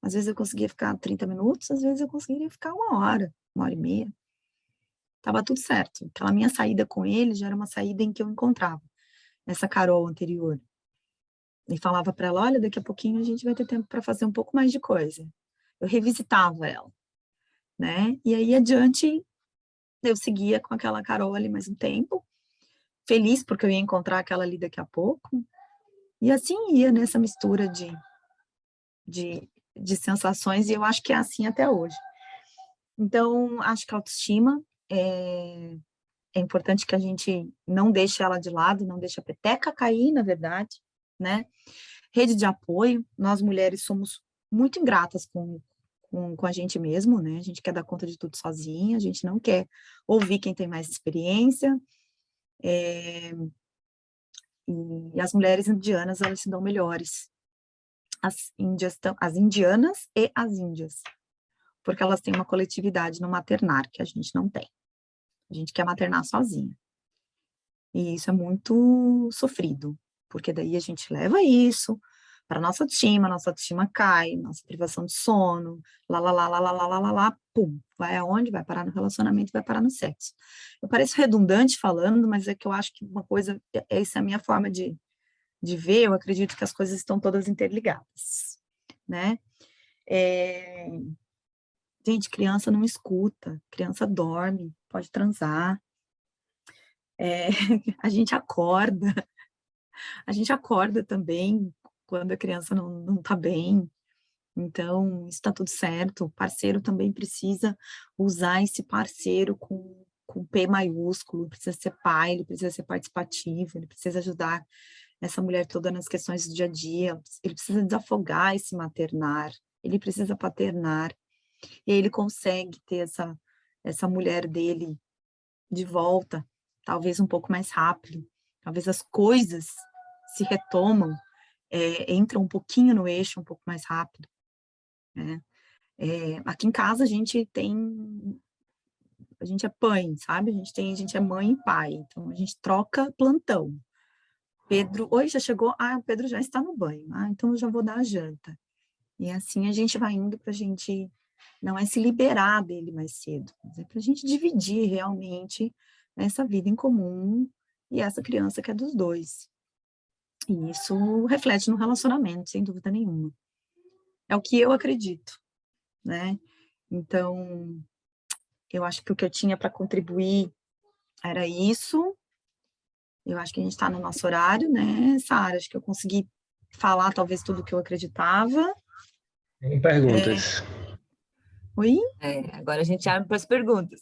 Às vezes eu conseguia ficar 30 minutos, às vezes eu conseguiria ficar 1 hora e meia. Tava tudo certo. Aquela minha saída com ele já era uma saída em que eu encontrava essa Carol anterior. E falava para ela, olha, daqui a pouquinho a gente vai ter tempo para fazer um pouco mais de coisa. Eu revisitava ela, né? E aí, adiante, eu seguia com aquela Carol ali mais um tempo, feliz porque eu ia encontrar aquela ali daqui a pouco. E assim ia nessa mistura de sensações, e eu acho que é assim até hoje. Então, acho que a autoestima é importante que a gente não deixe ela de lado, não deixe a peteca cair, na verdade, né? Rede de apoio, nós mulheres somos muito ingratas com a gente mesmo, né? A gente quer dar conta de tudo sozinha, a gente não quer ouvir quem tem mais experiência. E as mulheres indianas, elas se dão melhores. As indianas e as índias, porque elas têm uma coletividade no maternar que a gente não tem. A gente quer maternar sozinha. E isso é muito sofrido, porque daí a gente leva isso para nossa autoestima cai, nossa privação de sono, pum, vai aonde? Vai parar no relacionamento, vai parar no sexo. Eu pareço redundante falando, mas é que eu acho que uma coisa, essa é a minha forma de ver, eu acredito que as coisas estão todas interligadas, né? Gente, criança não escuta, criança dorme, pode transar, a gente acorda também quando a criança não tá bem, então isso tá tudo certo. O parceiro também precisa usar esse parceiro com P maiúsculo, precisa ser pai, ele precisa ser participativo, ele precisa ajudar essa mulher toda nas questões do dia a dia, ele precisa desafogar esse maternar, ele precisa paternar, e aí ele consegue ter essa mulher dele de volta, talvez um pouco mais rápido, talvez as coisas se retomam, entram um pouquinho no eixo um pouco mais rápido, né? Aqui em casa a gente é pai, sabe? A gente é mãe e pai, então a gente troca plantão. Pedro, oi, já chegou? O Pedro já está no banho. Então eu já vou dar a janta. E assim a gente vai indo para a gente, não é se liberar dele mais cedo, mas é para a gente dividir realmente essa vida em comum e essa criança que é dos dois. E isso reflete no relacionamento, sem dúvida nenhuma. É o que eu acredito, né? Então, eu acho que o que eu tinha para contribuir era isso. Eu acho que a gente está no nosso horário, né, Sara? Acho que eu consegui falar talvez tudo o que eu acreditava. Tem perguntas. Oi? Agora a gente abre para as perguntas.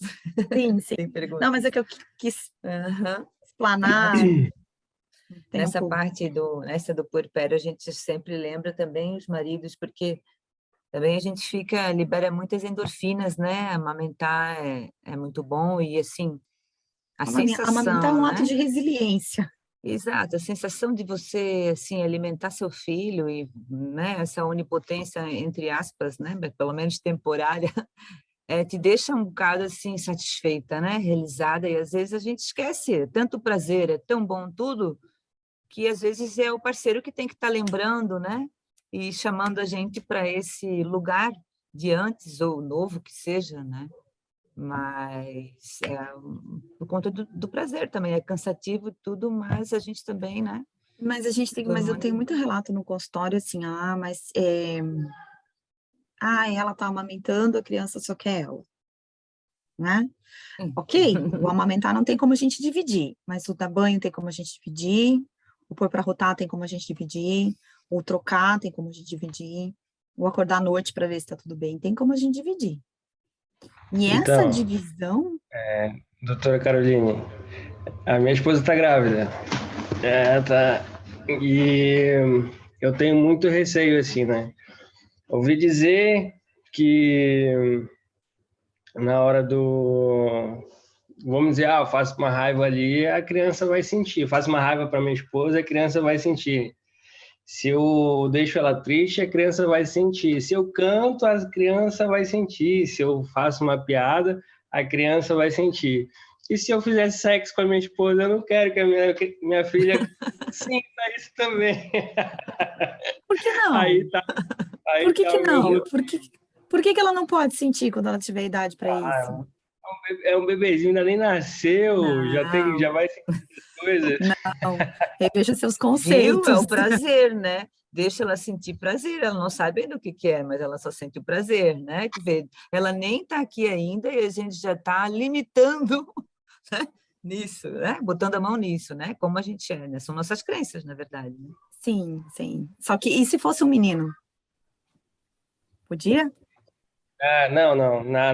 Sim, sim. Tem perguntas. Não, mas é que eu quis explanar. Nessa parte do puerpério, a gente sempre lembra também os maridos, porque também a gente libera muitas endorfinas, né? Amamentar é muito bom e, assim, a sensação, amamentar é um ato né? de resiliência. Exato, a sensação de você, assim, alimentar seu filho e, né, essa onipotência, entre aspas, né, pelo menos temporária, te deixa um bocado, assim, satisfeita, né, realizada, e às vezes a gente esquece, tanto prazer, é tão bom tudo, que às vezes é o parceiro que tem que estar lembrando, né, e chamando a gente para esse lugar de antes ou novo que seja, né, mas por conta do prazer também, é cansativo tudo, mas a gente também, né? Mas eu tenho muito relato no consultório, assim, ela tá amamentando, a criança só quer ela, né? Ok, o amamentar não tem como a gente dividir, mas o dar banho tem como a gente dividir, o pôr para rotar tem como a gente dividir, o trocar tem como a gente dividir, o acordar à noite para ver se tá tudo bem, tem como a gente dividir. E essa divisão... Doutora Caroline, a minha esposa está grávida. E eu tenho muito receio, assim, né? Ouvi dizer que na hora do... Vamos dizer, eu faço uma raiva ali, a criança vai sentir. Eu faço uma raiva para minha esposa, a criança vai sentir. Se eu deixo ela triste, a criança vai sentir. Se eu canto, a criança vai sentir. Se eu faço uma piada, a criança vai sentir. E se eu fizer sexo com a minha esposa, eu não quero que a minha filha sinta isso também. Por que não? Aí tá, Por que tá que o não? meu... Por que ela não pode sentir quando ela tiver idade para isso? É um bebezinho, ainda nem nasceu, já vai sentir coisas. Não, reveja seus Viu? conceitos. É o prazer, né? Deixa ela sentir prazer, ela não sabe ainda o que é, mas ela só sente o prazer, né? Que vê, ela nem está aqui ainda e a gente já está limitando, né? Nisso, né? Botando a mão nisso, né? Como a gente é, né? São nossas crenças, na verdade. Né? Sim, sim. Só que e se fosse um menino? Podia?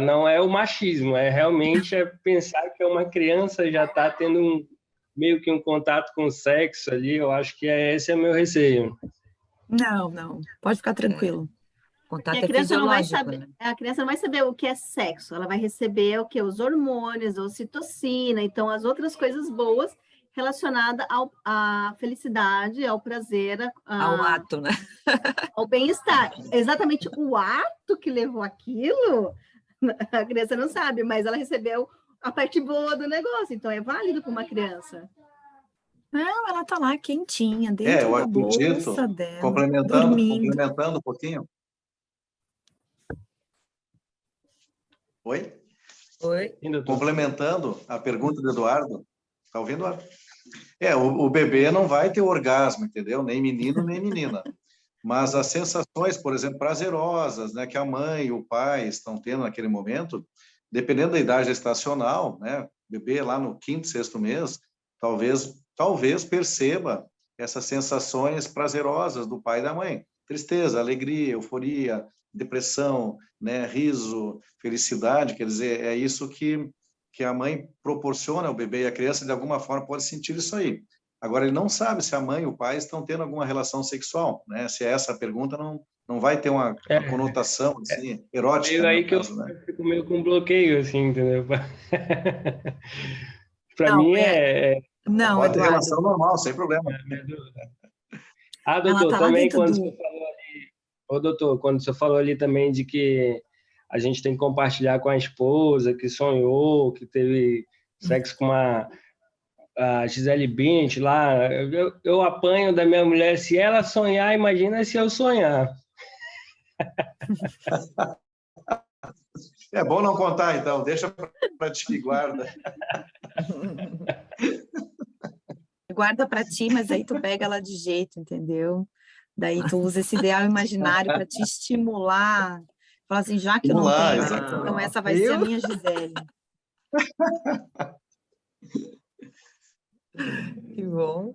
Não é o machismo, é realmente pensar que uma criança já está tendo meio que um contato com o sexo ali, eu acho que esse é o meu receio. Não, pode ficar tranquilo. Contato a criança não vai fisiológico, saber, né? a criança não vai saber o que é sexo, ela vai receber o que? Os hormônios, a ocitocina, então as outras coisas boas relacionadas à felicidade, ao prazer, Ao ato, né? ao bem-estar. Exatamente o ato que levou aquilo, a criança não sabe, mas ela recebeu a parte boa do negócio, então é válido para uma criança. Não, ela tá lá quentinha, dentro eu da acredito, bolsa dela, complementando um pouquinho. Oi? Oi? Complementando a pergunta do Eduardo, tá ouvindo, Eduardo? O bebê não vai ter orgasmo, entendeu? Nem menino, nem menina. Mas as sensações, por exemplo, prazerosas, né, que a mãe e o pai estão tendo naquele momento, dependendo da idade gestacional, né, bebê lá no 5º, 6º mês, talvez perceba essas sensações prazerosas do pai e da mãe. Tristeza, alegria, euforia, depressão, né, riso, felicidade, quer dizer, é isso que a mãe proporciona ao bebê, e a criança de alguma forma pode sentir isso aí. Agora, ele não sabe se a mãe e o pai estão tendo alguma relação sexual, né? Se é essa a pergunta, não vai ter uma conotação assim, erótica, Meio né, aí no que caso, eu né? fico meio com bloqueio, assim, entendeu? Para Não, mim Não, Pode ter Eduardo. relação normal, sem problema. Ela Doutor, tá lá também dentro quando do... você falou ali, doutor, quando você falou ali também de que a gente tem que compartilhar com a esposa que sonhou, que teve sexo com a Gisele Bündchen lá, eu apanho da minha mulher, se ela sonhar, imagina se eu sonhar. É bom não contar, então, deixa para ti, guarda. Guarda para ti, mas aí tu pega ela de jeito, entendeu? Daí tu usa esse ideal imaginário para te estimular. Fala assim, já que eu não tenho, então essa vai ser a minha Gisele. Que bom.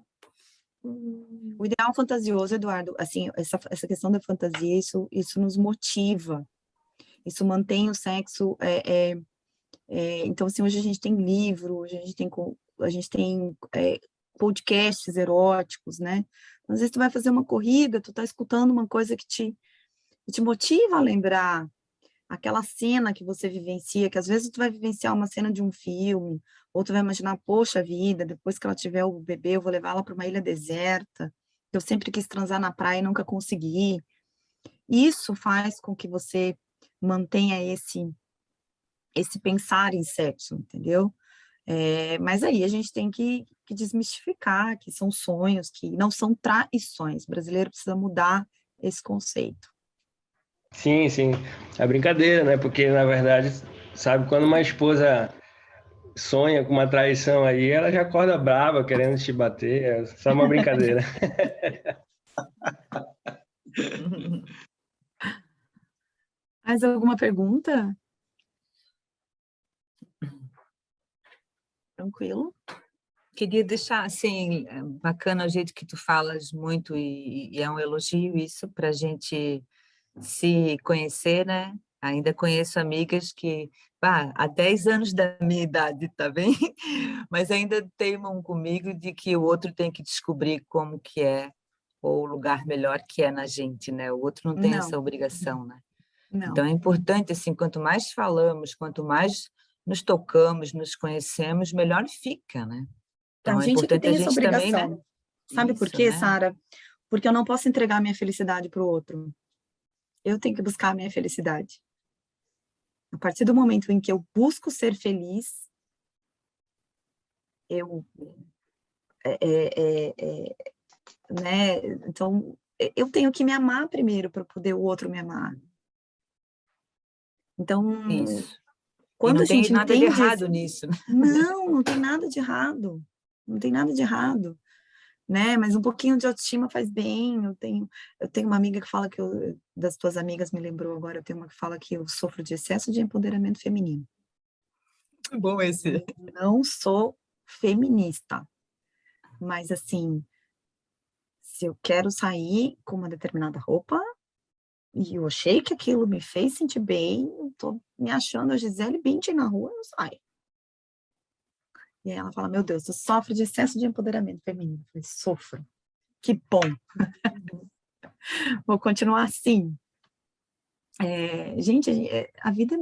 O ideal fantasioso, Eduardo, assim, essa questão da fantasia, isso nos motiva. Isso mantém o sexo. Então, assim, hoje a gente tem livro, hoje a gente tem podcasts eróticos, né? Então, às vezes tu vai fazer uma corrida, tu tá escutando uma coisa que te motiva a lembrar aquela cena que você vivencia, que às vezes tu vai vivenciar uma cena de um filme, ou tu vai imaginar, poxa vida, depois que ela tiver o bebê, eu vou levar ela para uma ilha deserta, eu sempre quis transar na praia e nunca consegui. Isso faz com que você mantenha esse pensar em sexo, entendeu? Mas aí a gente tem que desmistificar que são sonhos, que não são traições. O brasileiro precisa mudar esse conceito. Sim, é brincadeira, né? Porque, na verdade, sabe, quando uma esposa sonha com uma traição aí, ela já acorda brava, querendo te bater, é só uma brincadeira. Mais alguma pergunta? Tranquilo? Queria deixar, assim, bacana o jeito que tu falas muito e é um elogio isso para a gente se conhecer, né? Ainda conheço amigas que, há 10 anos da minha idade, tá bem? Mas ainda teimam comigo de que o outro tem que descobrir como que é, ou o lugar melhor que é na gente, né? O outro não tem essa obrigação, né? Não. Então, é importante, assim, quanto mais falamos, quanto mais nos tocamos, nos conhecemos, melhor fica, né? Então, A é gente que importante tem a essa gente também, né? obrigação. Sabe por Isso, quê, né? Sara? Porque eu não posso entregar a minha felicidade para o outro. Eu tenho que buscar a minha felicidade. A partir do momento em que eu busco ser feliz, eu, né? Então, eu tenho que me amar primeiro para poder o outro me amar. Então, Isso. E quando não a tem gente nada de entende errado nisso, né? não tem nada de errado. Não tem nada de errado, né? Mas um pouquinho de autoestima faz bem. Eu tenho uma amiga que fala que das tuas amigas me lembrou agora, eu tenho uma que fala que eu sofro de excesso de empoderamento feminino. Bom esse. Não sou feminista, mas assim, se eu quero sair com uma determinada roupa e eu achei que aquilo me fez sentir bem, eu tô me achando a Gisele Bündchen na rua, eu não saio. E aí ela fala, meu Deus, tu sofre de excesso de empoderamento feminino. Eu falei, sofro. Que bom. Vou continuar assim. Gente, a vida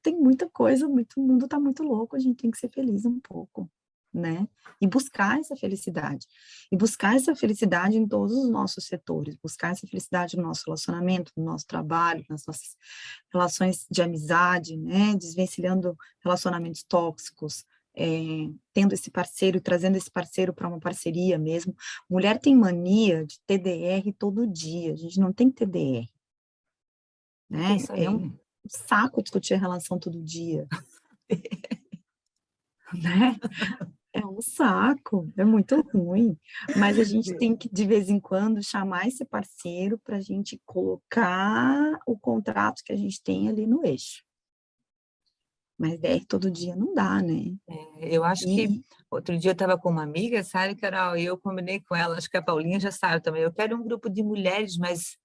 tem muita coisa, o mundo tá muito louco, a gente tem que ser feliz um pouco, né? E buscar essa felicidade. E buscar essa felicidade em todos os nossos setores, buscar essa felicidade no nosso relacionamento, no nosso trabalho, nas nossas relações de amizade, né? Desvencilhando relacionamentos tóxicos, tendo esse parceiro, trazendo esse parceiro para uma parceria mesmo. Mulher tem mania de TDR todo dia, a gente não tem TDR. Né? É um saco discutir a relação todo dia. Né? É um saco, é muito ruim. Mas a gente tem que, de vez em quando, chamar esse parceiro para a gente colocar o contrato que a gente tem ali no eixo. Mas DR todo dia não dá, né? Eu acho que outro dia eu estava com uma amiga, sabe, Carol, e eu combinei com ela, acho que a Paulinha já sabe também, eu quero um grupo de mulheres, mas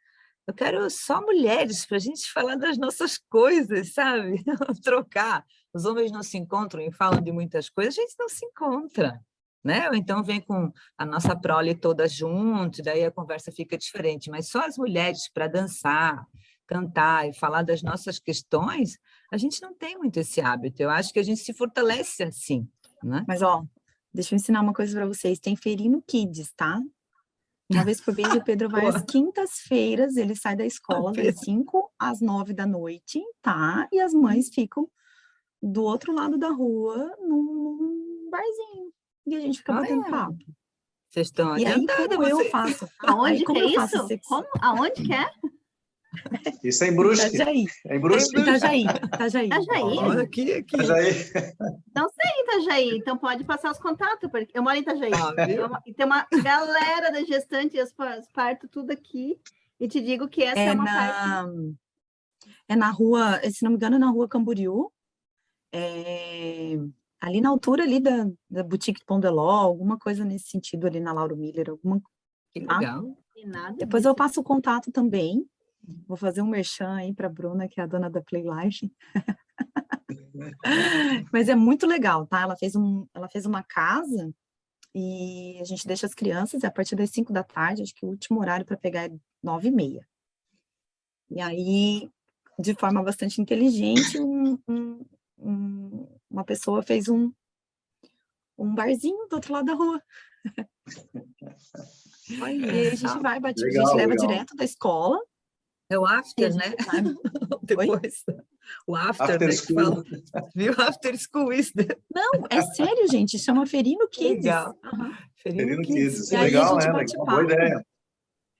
eu quero só mulheres para a gente falar das nossas coisas, sabe? Trocar. Os homens não se encontram e falam de muitas coisas, a gente não se encontra, né? Ou então vem com a nossa prole toda junto, daí a conversa fica diferente. Mas só as mulheres para dançar, cantar e falar das nossas questões, a gente não tem muito esse hábito. Eu acho que a gente se fortalece assim, né? Mas, ó, deixa eu ensinar uma coisa para vocês. Tem Ferino Kids, tá? Uma vez por mês, o Pedro vai às quintas-feiras, ele sai da escola das 5 às 9 da noite, tá? E as mães ficam do outro lado da rua, num barzinho. E a gente fica batendo papo. Vocês estão E aí, como eu faço? Aonde que é isso? Aonde que é? Isso é em Brusque. Itajaí. É em Brusque. Itajaí. Olha aqui. Itajaí. Não sei em Itajaí, então pode passar os contatos, porque eu moro em Itajaí. E tem uma galera da gestante e as parto tudo aqui. E te digo que essa é uma parte... É na rua, se não me engano, é na rua Camboriú. Ali na altura ali da Boutique Pão de Ló, alguma coisa nesse sentido ali na Lauro Miller. Que legal. Depois eu passo o contato também. Vou fazer um merchan aí para a Bruna, que é a dona da Playlife. Mas é muito legal, tá? Ela fez uma casa e a gente deixa as crianças a partir das 5 da tarde, acho que o último horário para pegar é 9h30. E aí, de forma bastante inteligente, uma pessoa fez um barzinho do outro lado da rua. E aí a gente vai, a gente leva direto da escola. É o after, né? Depois. O after né, que fala. Viu? After school is Não, é sério, gente. Chama Ferino Kids. Legal. Ferino Kids. E aí Legal, a gente né? bate papo. Boa ideia.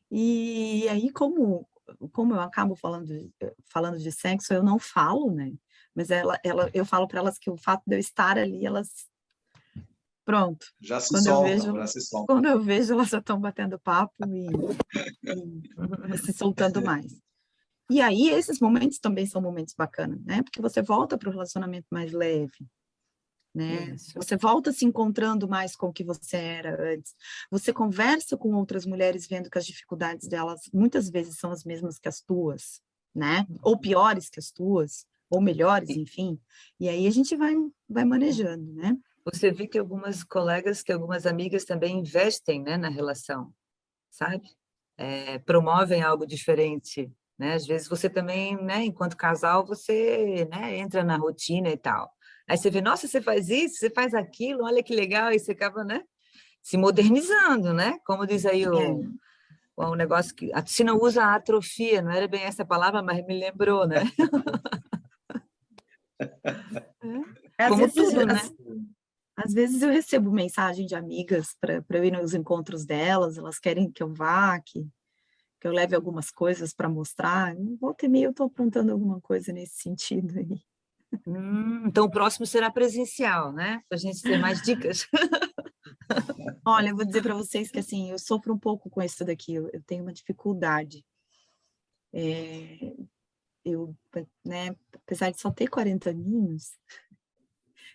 E aí, como eu acabo falando de sexo, eu não falo, né? Mas eu falo para elas que o fato de eu estar ali, elas... Pronto. Já se soltam. Quando eu vejo, elas já estão batendo papo e se soltando mais. E aí, esses momentos também são momentos bacanas, né? Porque você volta para o relacionamento mais leve, né? Você volta se encontrando mais com o que você era antes. Você conversa com outras mulheres, vendo que as dificuldades delas muitas vezes são as mesmas que as tuas, né? Ou piores que as tuas, ou melhores, enfim. E aí a gente vai manejando, né? Você vê que algumas colegas, que algumas amigas também investem, né, na relação, sabe? Promovem algo diferente, né? Às vezes você também, né, enquanto casal, você, né, entra na rotina e tal. Aí você vê, nossa, você faz isso, você faz aquilo, olha que legal, e você acaba, né, se modernizando, né? Como diz aí o negócio que a Tina usa a atrofia, não era bem essa palavra, mas me lembrou, né? Como tudo, né? Às vezes eu recebo mensagem de amigas para eu ir nos encontros delas, elas querem que eu vá, que eu leve algumas coisas para mostrar. Volta e meia eu estou aprontando alguma coisa nesse sentido aí. Então o próximo será presencial, né? Para a gente ter mais dicas. Olha, eu vou dizer para vocês que assim, eu sofro um pouco com isso daqui, eu tenho uma dificuldade. Eu, né, apesar de só ter 40 aninhos,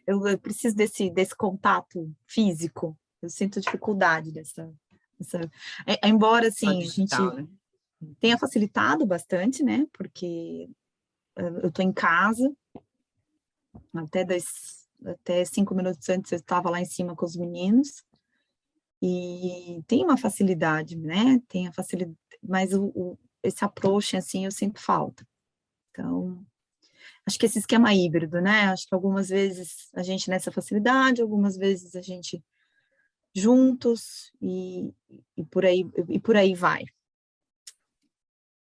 eu preciso desse contato físico, eu sinto dificuldade embora, assim, a gente Digital, né? tenha facilitado bastante, né, porque eu estou em casa, até 5 minutos antes eu estava lá em cima com os meninos, e tem uma facilidade, né, mas esse approach, assim, eu sinto falta. Então, acho que esse esquema híbrido, né, acho que algumas vezes a gente nessa facilidade, algumas vezes a gente juntos, e por aí vai,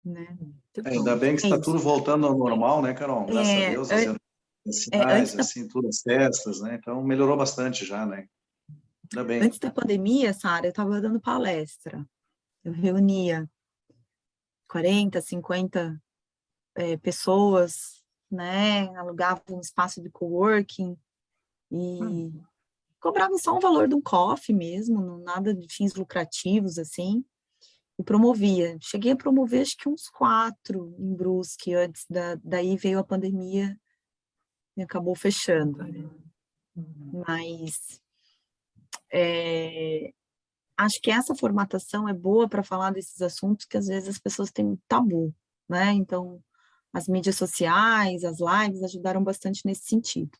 né. Ainda bem que está tudo voltando ao normal, né, Carol? Graças a Deus, as antes sinais, assim, tudo, as festas, né? Então, melhorou bastante já, né? Ainda bem. Antes da pandemia, Sara, eu estava dando palestra. Eu reunia 40, 50 pessoas, né? Alugava um espaço de coworking e cobrava só um valor de um coffee mesmo, nada de fins lucrativos, assim, e promovia. Cheguei a promover, acho que uns 4 em Brusque, antes daí veio a pandemia e acabou fechando. Mas acho que essa formatação é boa para falar desses assuntos que às vezes as pessoas têm um tabu, né? Então, as mídias sociais, as lives ajudaram bastante nesse sentido.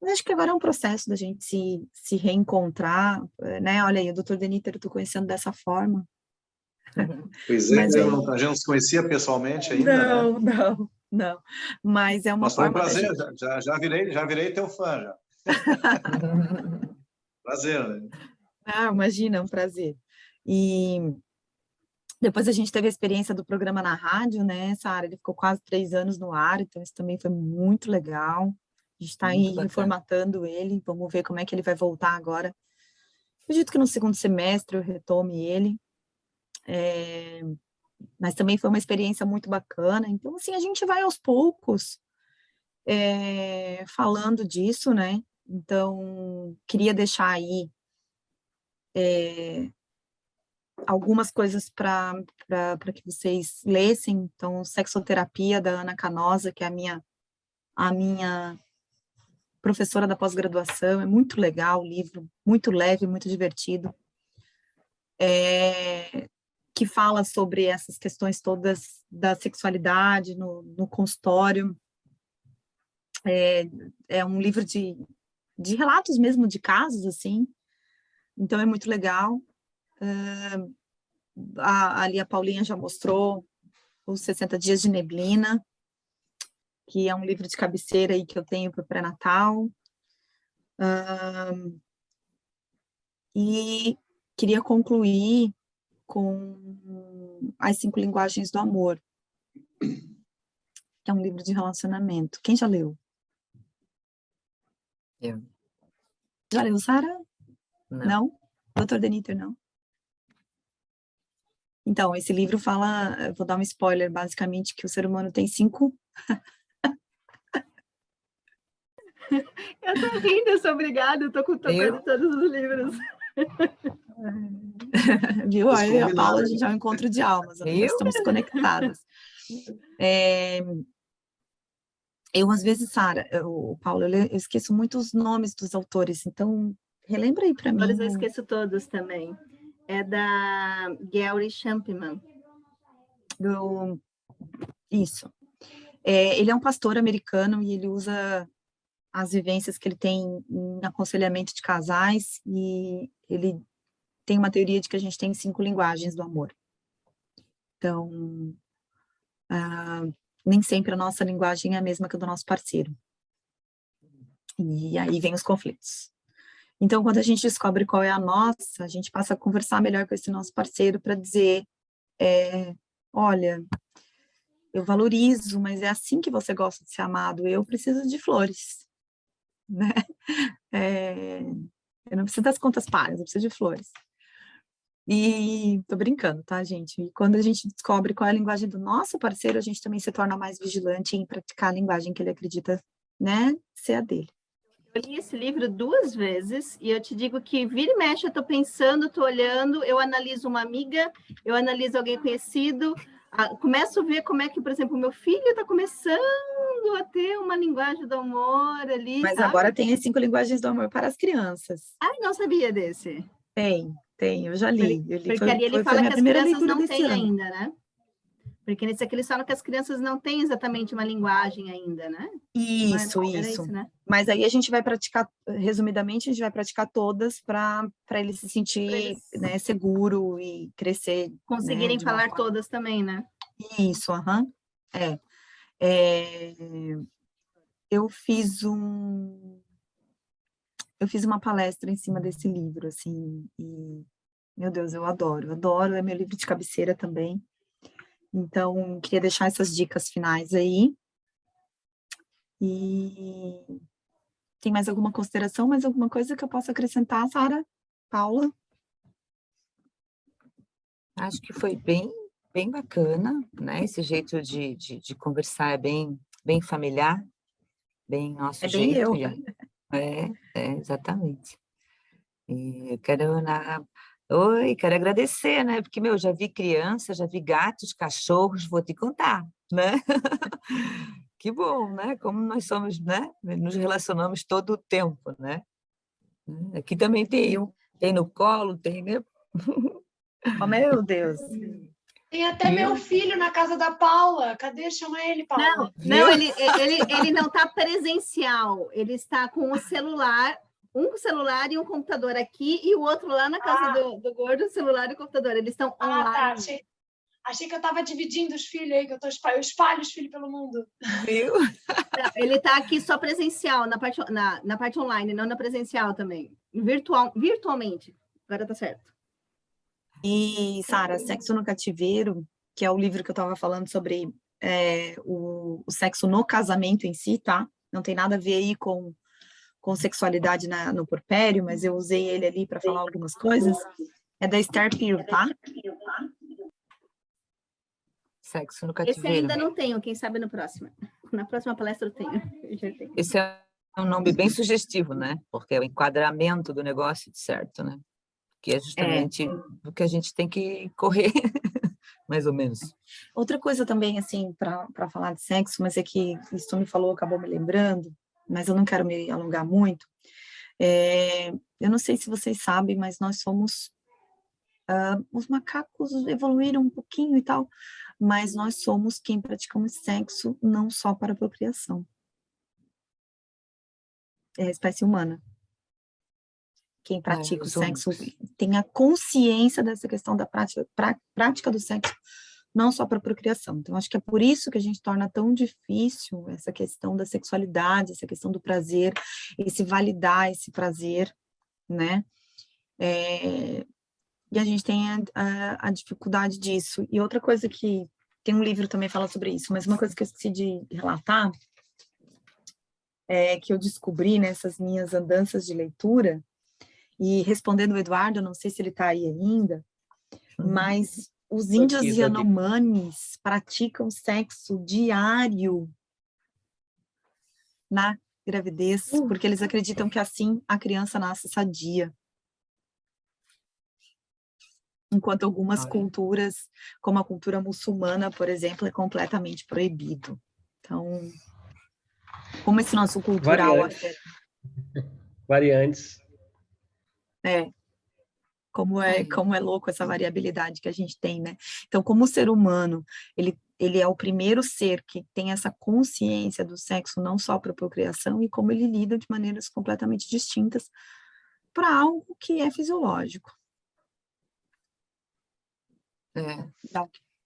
Mas acho que agora é um processo da gente se reencontrar, né? Olha aí, o Dr. Deniter eu estou conhecendo dessa forma. Pois é, a gente não se conhecia pessoalmente ainda, né? Não. Mas é uma Mas foi um forma da prazer, gente... já virei teu fã, já. Prazer, né? Imagina, é um prazer. E depois a gente teve a experiência do programa na rádio, né, Sara? Ele ficou quase 3 anos no ar, então isso também foi muito legal. A gente está aí reformatando ele, vamos ver como é que ele vai voltar agora. Acredito que no segundo semestre eu retome ele. Mas também foi uma experiência muito bacana. Então, assim, a gente vai aos poucos falando disso, né? Então, queria deixar aí algumas coisas para que vocês lessem. Então, Sexoterapia, da Ana Canosa, que é a minha professora da pós-graduação. É muito legal o livro, muito leve, muito divertido. Que fala sobre essas questões todas da sexualidade no consultório. É um livro de relatos mesmo, de casos, assim. Então, é muito legal. Ali a Paulinha já mostrou os 60 Dias de Neblina, que é um livro de cabeceira aí que eu tenho para o pré-natal. E queria concluir com As 5 Linguagens do Amor, que é um livro de relacionamento. Quem já leu? Eu. Já leu, Sara? Não? Dr. Deniter, não? Então, esse livro fala, vou dar um spoiler, basicamente, que o ser humano tem 5... Eu tô rindo, eu sou obrigada, eu tô com quase todos os livros. Viu? Aí a Paula, a gente é um encontro de almas, nós estamos conectadas. Eu, às vezes, Sara, Paulo, eu esqueço muito os nomes dos autores, então, relembra aí para mim. Eu esqueço todos também. É da Gary Champman. Isso. Ele é um pastor americano e ele usa as vivências que ele tem em aconselhamento de casais, e ele tem uma teoria de que a gente tem 5 linguagens do amor. Então, nem sempre a nossa linguagem é a mesma que a do nosso parceiro. E aí vem os conflitos. Então, quando a gente descobre qual é a nossa, a gente passa a conversar melhor com esse nosso parceiro para dizer, olha, eu valorizo, mas é assim que você gosta de ser amado, eu preciso de flores, né? Eu não preciso das contas pagas, eu preciso de flores. E tô brincando, tá, gente? E quando a gente descobre qual é a linguagem do nosso parceiro, a gente também se torna mais vigilante em praticar a linguagem que ele acredita, né, ser a dele. Eu li esse livro 2 vezes e eu te digo que vira e mexe, eu tô pensando, tô olhando, eu analiso uma amiga, eu analiso alguém conhecido, começo a ver como é que, por exemplo, o meu filho está começando a ter uma linguagem do amor ali, Mas sabe? agora tem as 5 linguagens do amor para as crianças. Ai, não sabia desse. Tem, eu já li. Porque ali ele fala minha que as primeira crianças leitura não desse têm ano. ainda, né? Porque nesse aqui eles falam que as crianças não têm exatamente uma linguagem ainda, né? Isso. Né? Mas aí a gente vai praticar, resumidamente, a gente vai praticar todas para ele se sentir né, seguro e crescer. Conseguirem né, falar todas também, né? Isso, Eu fiz uma palestra em cima desse livro, assim, e, meu Deus, eu adoro, é meu livro de cabeceira também. Então, queria deixar essas dicas finais aí. E tem mais alguma consideração, mais alguma coisa que eu possa acrescentar, Sara? Paula? Acho que foi bem bacana, né? Esse jeito de conversar é bem familiar, bem nosso bem jeito. eu. Exatamente. E eu quero agradecer, né? Porque, já vi criança, já vi gatos, cachorros, vou te contar, né? Que bom, né? Como nós somos, né? Nos relacionamos todo o tempo, né? Aqui também tem no colo, tem, né? Oh, meu Deus! Tem até meu filho na casa da Paula. Cadê? Chama ele, Paula. Não, ele não está presencial. Ele está com o celular, um celular e um computador aqui, e o outro lá na casa do gordo, o celular e o computador. Eles estão online. Tá. Achei que eu estava dividindo os filhos aí, que eu espalho os filhos pelo mundo. Viu? Não, ele está aqui só presencial, na parte online, não na presencial também. Virtualmente. Agora tá certo. E, Sara, Sexo no Cativeiro, que é o livro que eu estava falando sobre o sexo no casamento em si, tá? Não tem nada a ver aí com sexualidade no porpério, mas eu usei ele ali para falar algumas coisas. É da Esther Perel, tá? Sexo no Cativeiro. Esse ainda não tenho, quem sabe no próximo. Na próxima palestra eu tenho. Esse é um nome bem sugestivo, né? Porque é o enquadramento do negócio certo, né? Que é justamente o que a gente tem que correr, mais ou menos. Outra coisa também, assim, para falar de sexo, mas é que isso me falou, acabou me lembrando, mas eu não quero me alongar muito. Eu não sei se vocês sabem, mas nós somos... os macacos evoluíram um pouquinho e tal, mas nós somos quem praticamos sexo não só para procriação. É a espécie humana. Quem pratica o sexo tem a consciência dessa questão da prática do sexo, não só para procriação. Então, acho que é por isso que a gente torna tão difícil essa questão da sexualidade, essa questão do prazer, esse validar esse prazer, né? E a gente tem a dificuldade disso. E outra coisa que... Tem um livro também que fala sobre isso, mas uma coisa que eu esqueci de relatar que eu descobri nessas minhas andanças de leitura, e respondendo o Eduardo, eu não sei se ele está aí ainda, mas os índios Yanomamis praticam sexo diário na gravidez, porque eles acreditam que assim a criança nasce sadia. Enquanto algumas culturas, como a cultura muçulmana, por exemplo, é completamente proibido. Então, como esse nosso cultural... Variantes. Como é louco essa variabilidade que a gente tem, né? Então, como o ser humano, ele é o primeiro ser que tem essa consciência do sexo não só para procriação, e como ele lida de maneiras completamente distintas para algo que é fisiológico.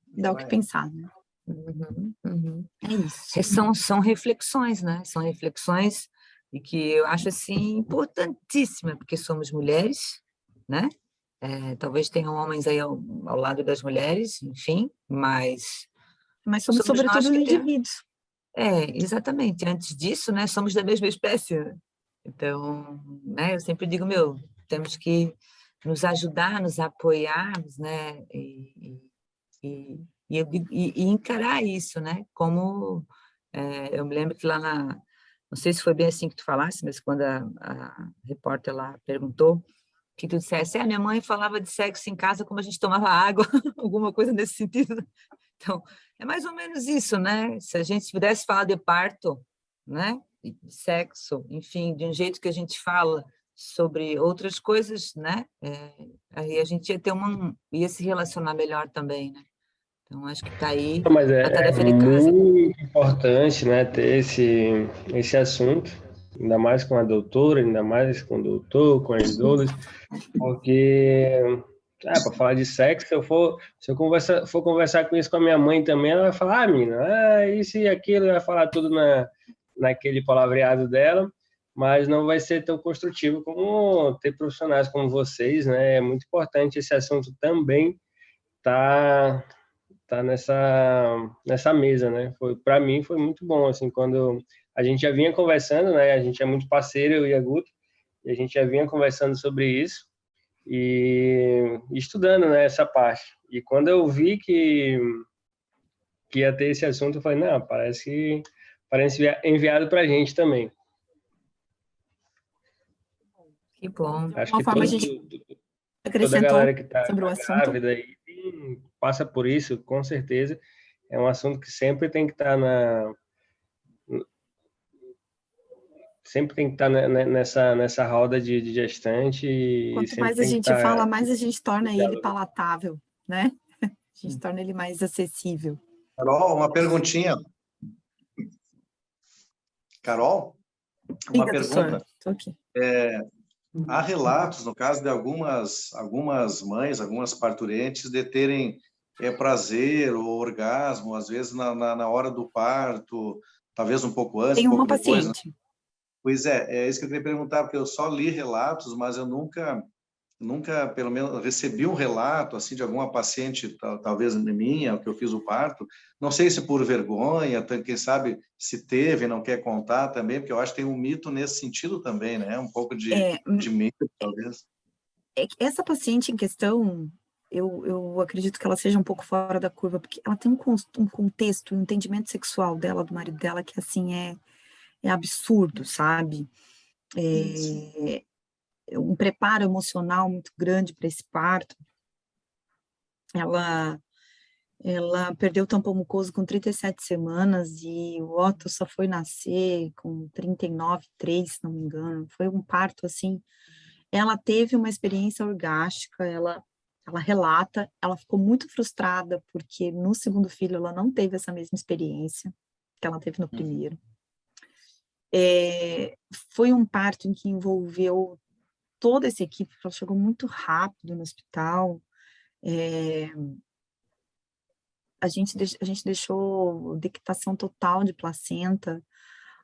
Dá o que pensar, né? É isso. São reflexões, né? São reflexões e que eu acho assim importantíssima, porque somos mulheres, né? Talvez tenham homens aí ao lado das mulheres, enfim, mas somos sobretudo nós que indivíduos. Exatamente. Antes disso, né, somos da mesma espécie. Então, né, eu sempre digo, temos que nos ajudar, nos apoiarmos, né, e encarar isso, né, como eu me lembro que lá não sei se foi bem assim que tu falasse, mas quando a repórter lá perguntou, que tu dissesse, minha mãe falava de sexo em casa como a gente tomava água, alguma coisa nesse sentido. Então, é mais ou menos isso, né? Se a gente pudesse falar de parto, né? De sexo, enfim, de um jeito que a gente fala sobre outras coisas, né? Aí a gente ia se relacionar melhor também, né? Então, acho que está aí Mas a tarefa de casa. muito importante, né, ter esse assunto, ainda mais com a doutora, ainda mais com o doutor, com as doulas, porque para falar de sexo, se eu for conversar com isso com a minha mãe também, ela vai falar, menina, isso e aquilo, vai falar tudo naquele palavreado dela, mas não vai ser tão construtivo como ter profissionais como vocês, né? É muito importante esse assunto também tá nessa mesa, né? Para mim foi muito bom, assim, quando a gente já vinha conversando, né? A gente é muito parceiro, eu e a Guto, e a gente já vinha conversando sobre isso e estudando, né, essa parte. E quando eu vi que ia ter esse assunto, eu falei, não, parece enviado para a gente também. Que bom. Acho que forma, a gente toda a galera que está sobre o assunto. grávida aí passa por isso, com certeza. É um assunto que sempre tem que estar nessa roda de gestante. Quanto mais a gente fala, mais a gente torna ele palatável, né? A gente torna ele mais acessível. Carol, uma perguntinha. Carol, uma pergunta. Estou aqui. Há relatos, no caso de algumas mães, algumas parturientes, de terem prazer ou orgasmo, às vezes na hora do parto, talvez um pouco antes, Tem uma depois. paciente. Pois é isso que eu queria perguntar, porque eu só li relatos, mas eu nunca, pelo menos, recebi um relato assim de alguma paciente, talvez minha, que eu fiz o parto. Não sei se por vergonha, quem sabe se teve, não quer contar também, porque eu acho que tem um mito nesse sentido também, né? Um pouco de mito, talvez. Essa paciente em questão, eu acredito que ela seja um pouco fora da curva, porque ela tem um contexto, um entendimento sexual dela, do marido dela, que assim é absurdo, sabe? Um preparo emocional muito grande para esse parto. Ela perdeu o tampão mucoso com 37 semanas e o Otto só foi nascer com 39,3, se não me engano. Foi um parto, assim. Ela teve uma experiência orgástica, ela relata, ela ficou muito frustrada porque no segundo filho ela não teve essa mesma experiência que ela teve no primeiro. Foi um parto em que envolveu toda essa equipe, ela chegou muito rápido no hospital. A gente deixou dectação total de placenta,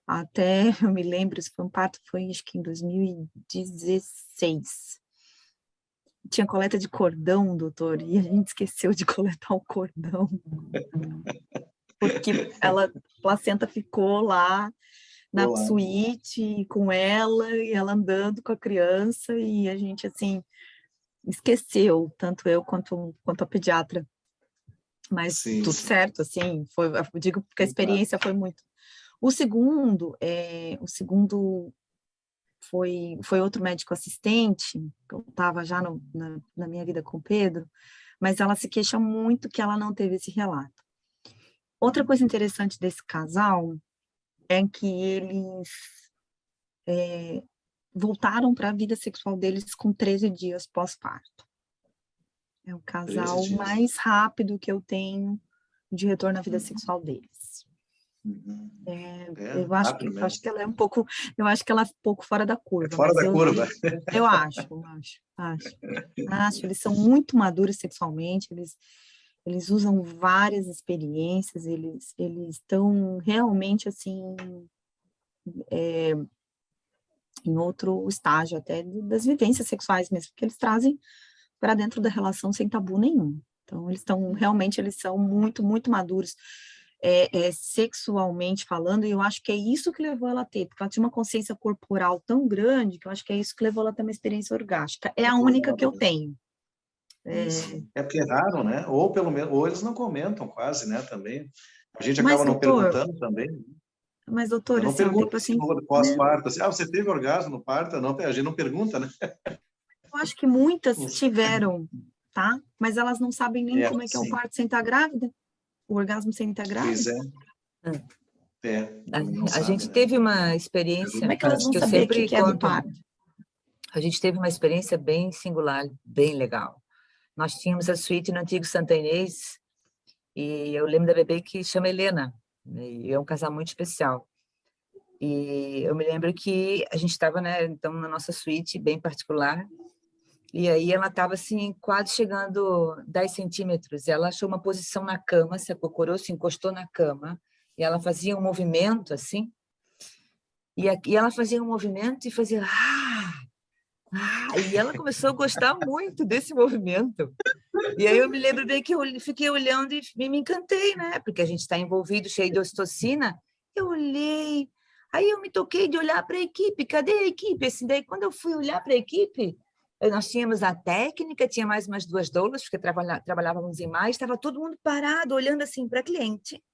até, eu me lembro, esse foi um parto, acho que em 2016. Tinha coleta de cordão, doutor, e a gente esqueceu de coletar o cordão, porque a placenta ficou lá na suíte com ela, e ela andando com a criança, e a gente, assim, esqueceu, tanto eu quanto a pediatra. Mas tudo certo, assim, eu digo porque a experiência foi muito. O segundo foi outro médico assistente, eu estava já na minha vida com o Pedro, mas ela se queixa muito que ela não teve esse relato. Outra coisa interessante desse casal é que eles voltaram para a vida sexual deles com 13 dias pós-parto. É o casal mais rápido que eu tenho de retorno à vida sexual deles. Eu acho que ela é um pouco, eu acho que ela é um pouco fora da curva. Fora da curva. Eu acho. Eles são muito maduros sexualmente, eles usam várias experiências, eles estão realmente, assim, em outro estágio até das vivências sexuais mesmo, que eles trazem para dentro da relação sem tabu nenhum. Então, eles são muito, muito maduros, sexualmente falando, e eu acho que é isso que levou ela a ter, porque ela tinha uma consciência corporal tão grande, que eu acho que é isso que levou ela a ter uma experiência orgástica. É a única que eu tenho. É porque é raro, né? Ou pelo menos, ou eles não comentam quase, né, também. A gente Mas, acaba não doutor, perguntando também. Mas, doutor, Eu não assim, tem pergunto paciente, no pós-parto, assim, você teve orgasmo no parto? Não, a gente não pergunta, né? eu acho que muitas tiveram, tá? Mas elas não sabem nem como é que é o sim. parto sem estar grávida, o orgasmo sem estar Pois grávida. Não A sabe, gente né? teve uma experiência Como é que elas vão que eu saber o sempre que é do conto. parto? A gente teve uma experiência bem singular, bem legal. Nós tínhamos a suíte no antigo Santa Inês, e eu lembro da bebê que chama Helena, e é um casal muito especial. E eu me lembro que a gente estava, né, então, na nossa suíte, bem particular, e aí ela estava, assim, quase chegando 10 centímetros, e ela achou uma posição na cama, se acocorou, se encostou na cama, e ela fazia um movimento, assim, e ela fazia um movimento e fazia... e ela começou a gostar muito desse movimento. E aí eu me lembro bem que eu fiquei olhando e me encantei, né? Porque a gente está envolvido, cheio de ocitocina. Eu olhei, aí eu me toquei de olhar para a equipe. Cadê a equipe? Assim, daí, quando eu fui olhar para a equipe, nós tínhamos a técnica, tinha mais umas 2 doulas, porque trabalhávamos em mais, estava todo mundo parado, olhando assim para a cliente.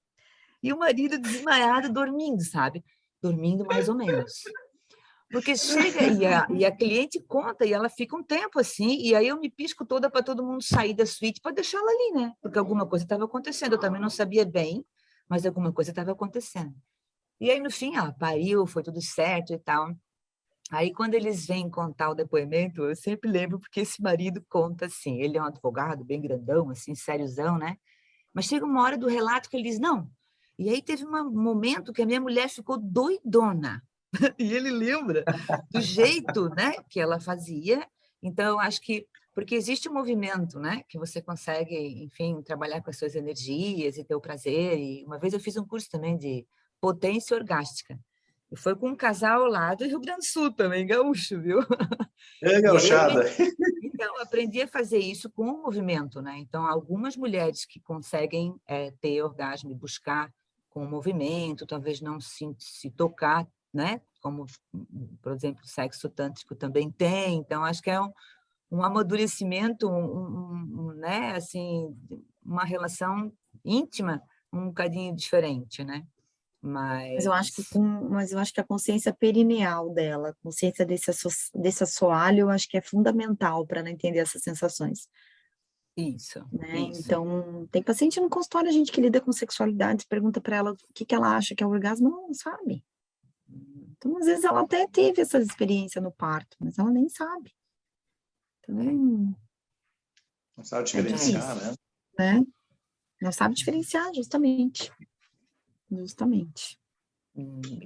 E o marido desmaiado, dormindo, sabe? Dormindo mais ou menos. Porque chega e a cliente conta e ela fica um tempo assim, e aí eu me pisco toda para todo mundo sair da suíte para deixá-la ali, né? Porque alguma coisa estava acontecendo. Eu também não sabia bem, mas alguma coisa estava acontecendo. E aí, no fim, ela pariu, foi tudo certo e tal. Aí, quando eles vêm contar o depoimento, eu sempre lembro, porque esse marido conta assim, ele é um advogado bem grandão, assim, sériozão, né? Mas chega uma hora do relato que ele diz, não. E aí teve um momento que a minha mulher ficou doidona. E ele lembra do jeito, né, que ela fazia. Então, eu acho que, porque existe um movimento, né, que você consegue, enfim, trabalhar com as suas energias e ter o prazer. E uma vez eu fiz um curso também de potência orgástica. E foi com um casal lá do Rio Grande do Sul também, gaúcho, viu? É, gauchada. Então, aprendi a fazer isso com o movimento, né? Então, algumas mulheres que conseguem ter orgasmo e buscar com o movimento, talvez não se tocar, né? Como, por exemplo, o sexo tântrico também tem. Então, acho que é um amadurecimento, né? Assim, uma relação íntima um bocadinho diferente, né? Mas eu acho que a consciência perineal dela, a consciência desse assoalho, eu acho que é fundamental para ela entender essas sensações. Isso, Né? isso. Então, tem paciente no consultório, a gente que lida com sexualidade, pergunta para ela o que ela acha que é o orgasmo, ela não sabe. Então, às vezes, ela até teve essa experiência no parto, mas ela nem sabe. Então, não sabe diferenciar, né? Não sabe diferenciar, justamente.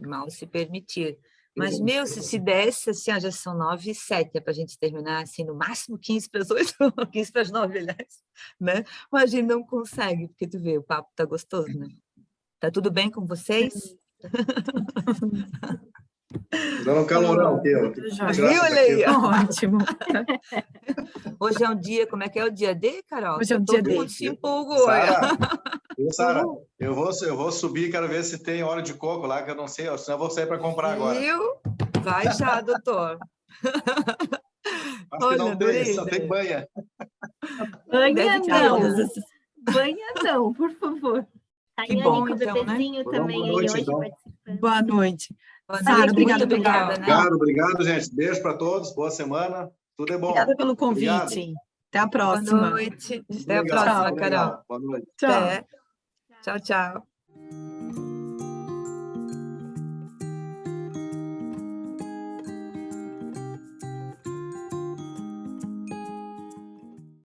Mal se permitir. Mas, meu, se desse, assim, já são 9h07, é para a gente terminar, assim, no máximo 15 para as 8, 15 para as 9, aliás, né? Mas a gente não consegue, porque tu vê, o papo tá gostoso, né? Tá tudo bem com vocês? Dando um calorão aqui, ó. Viu, olha aí? Ótimo. Hoje é um dia, como é que é o dia D, Carol? Hoje é um dia D. Todo mundo se empolgou. Sara, eu vou subir, quero ver se tem óleo de coco lá, que eu não sei, senão eu vou sair para comprar agora. Viu? Vai já, doutor. Acho que não tem, só tem banha. Banha não. Banha não, por favor. Que bom, então, bebezinho também boa noite, aí hoje então. participando. Boa noite. Sara, obrigada. Obrigado, gente. Beijo para todos, boa semana. Tudo é bom. Obrigada pelo convite. Obrigado. Até a próxima. Boa noite. Até a próxima, Carol. Boa noite. Tchau. Tchau, tchau.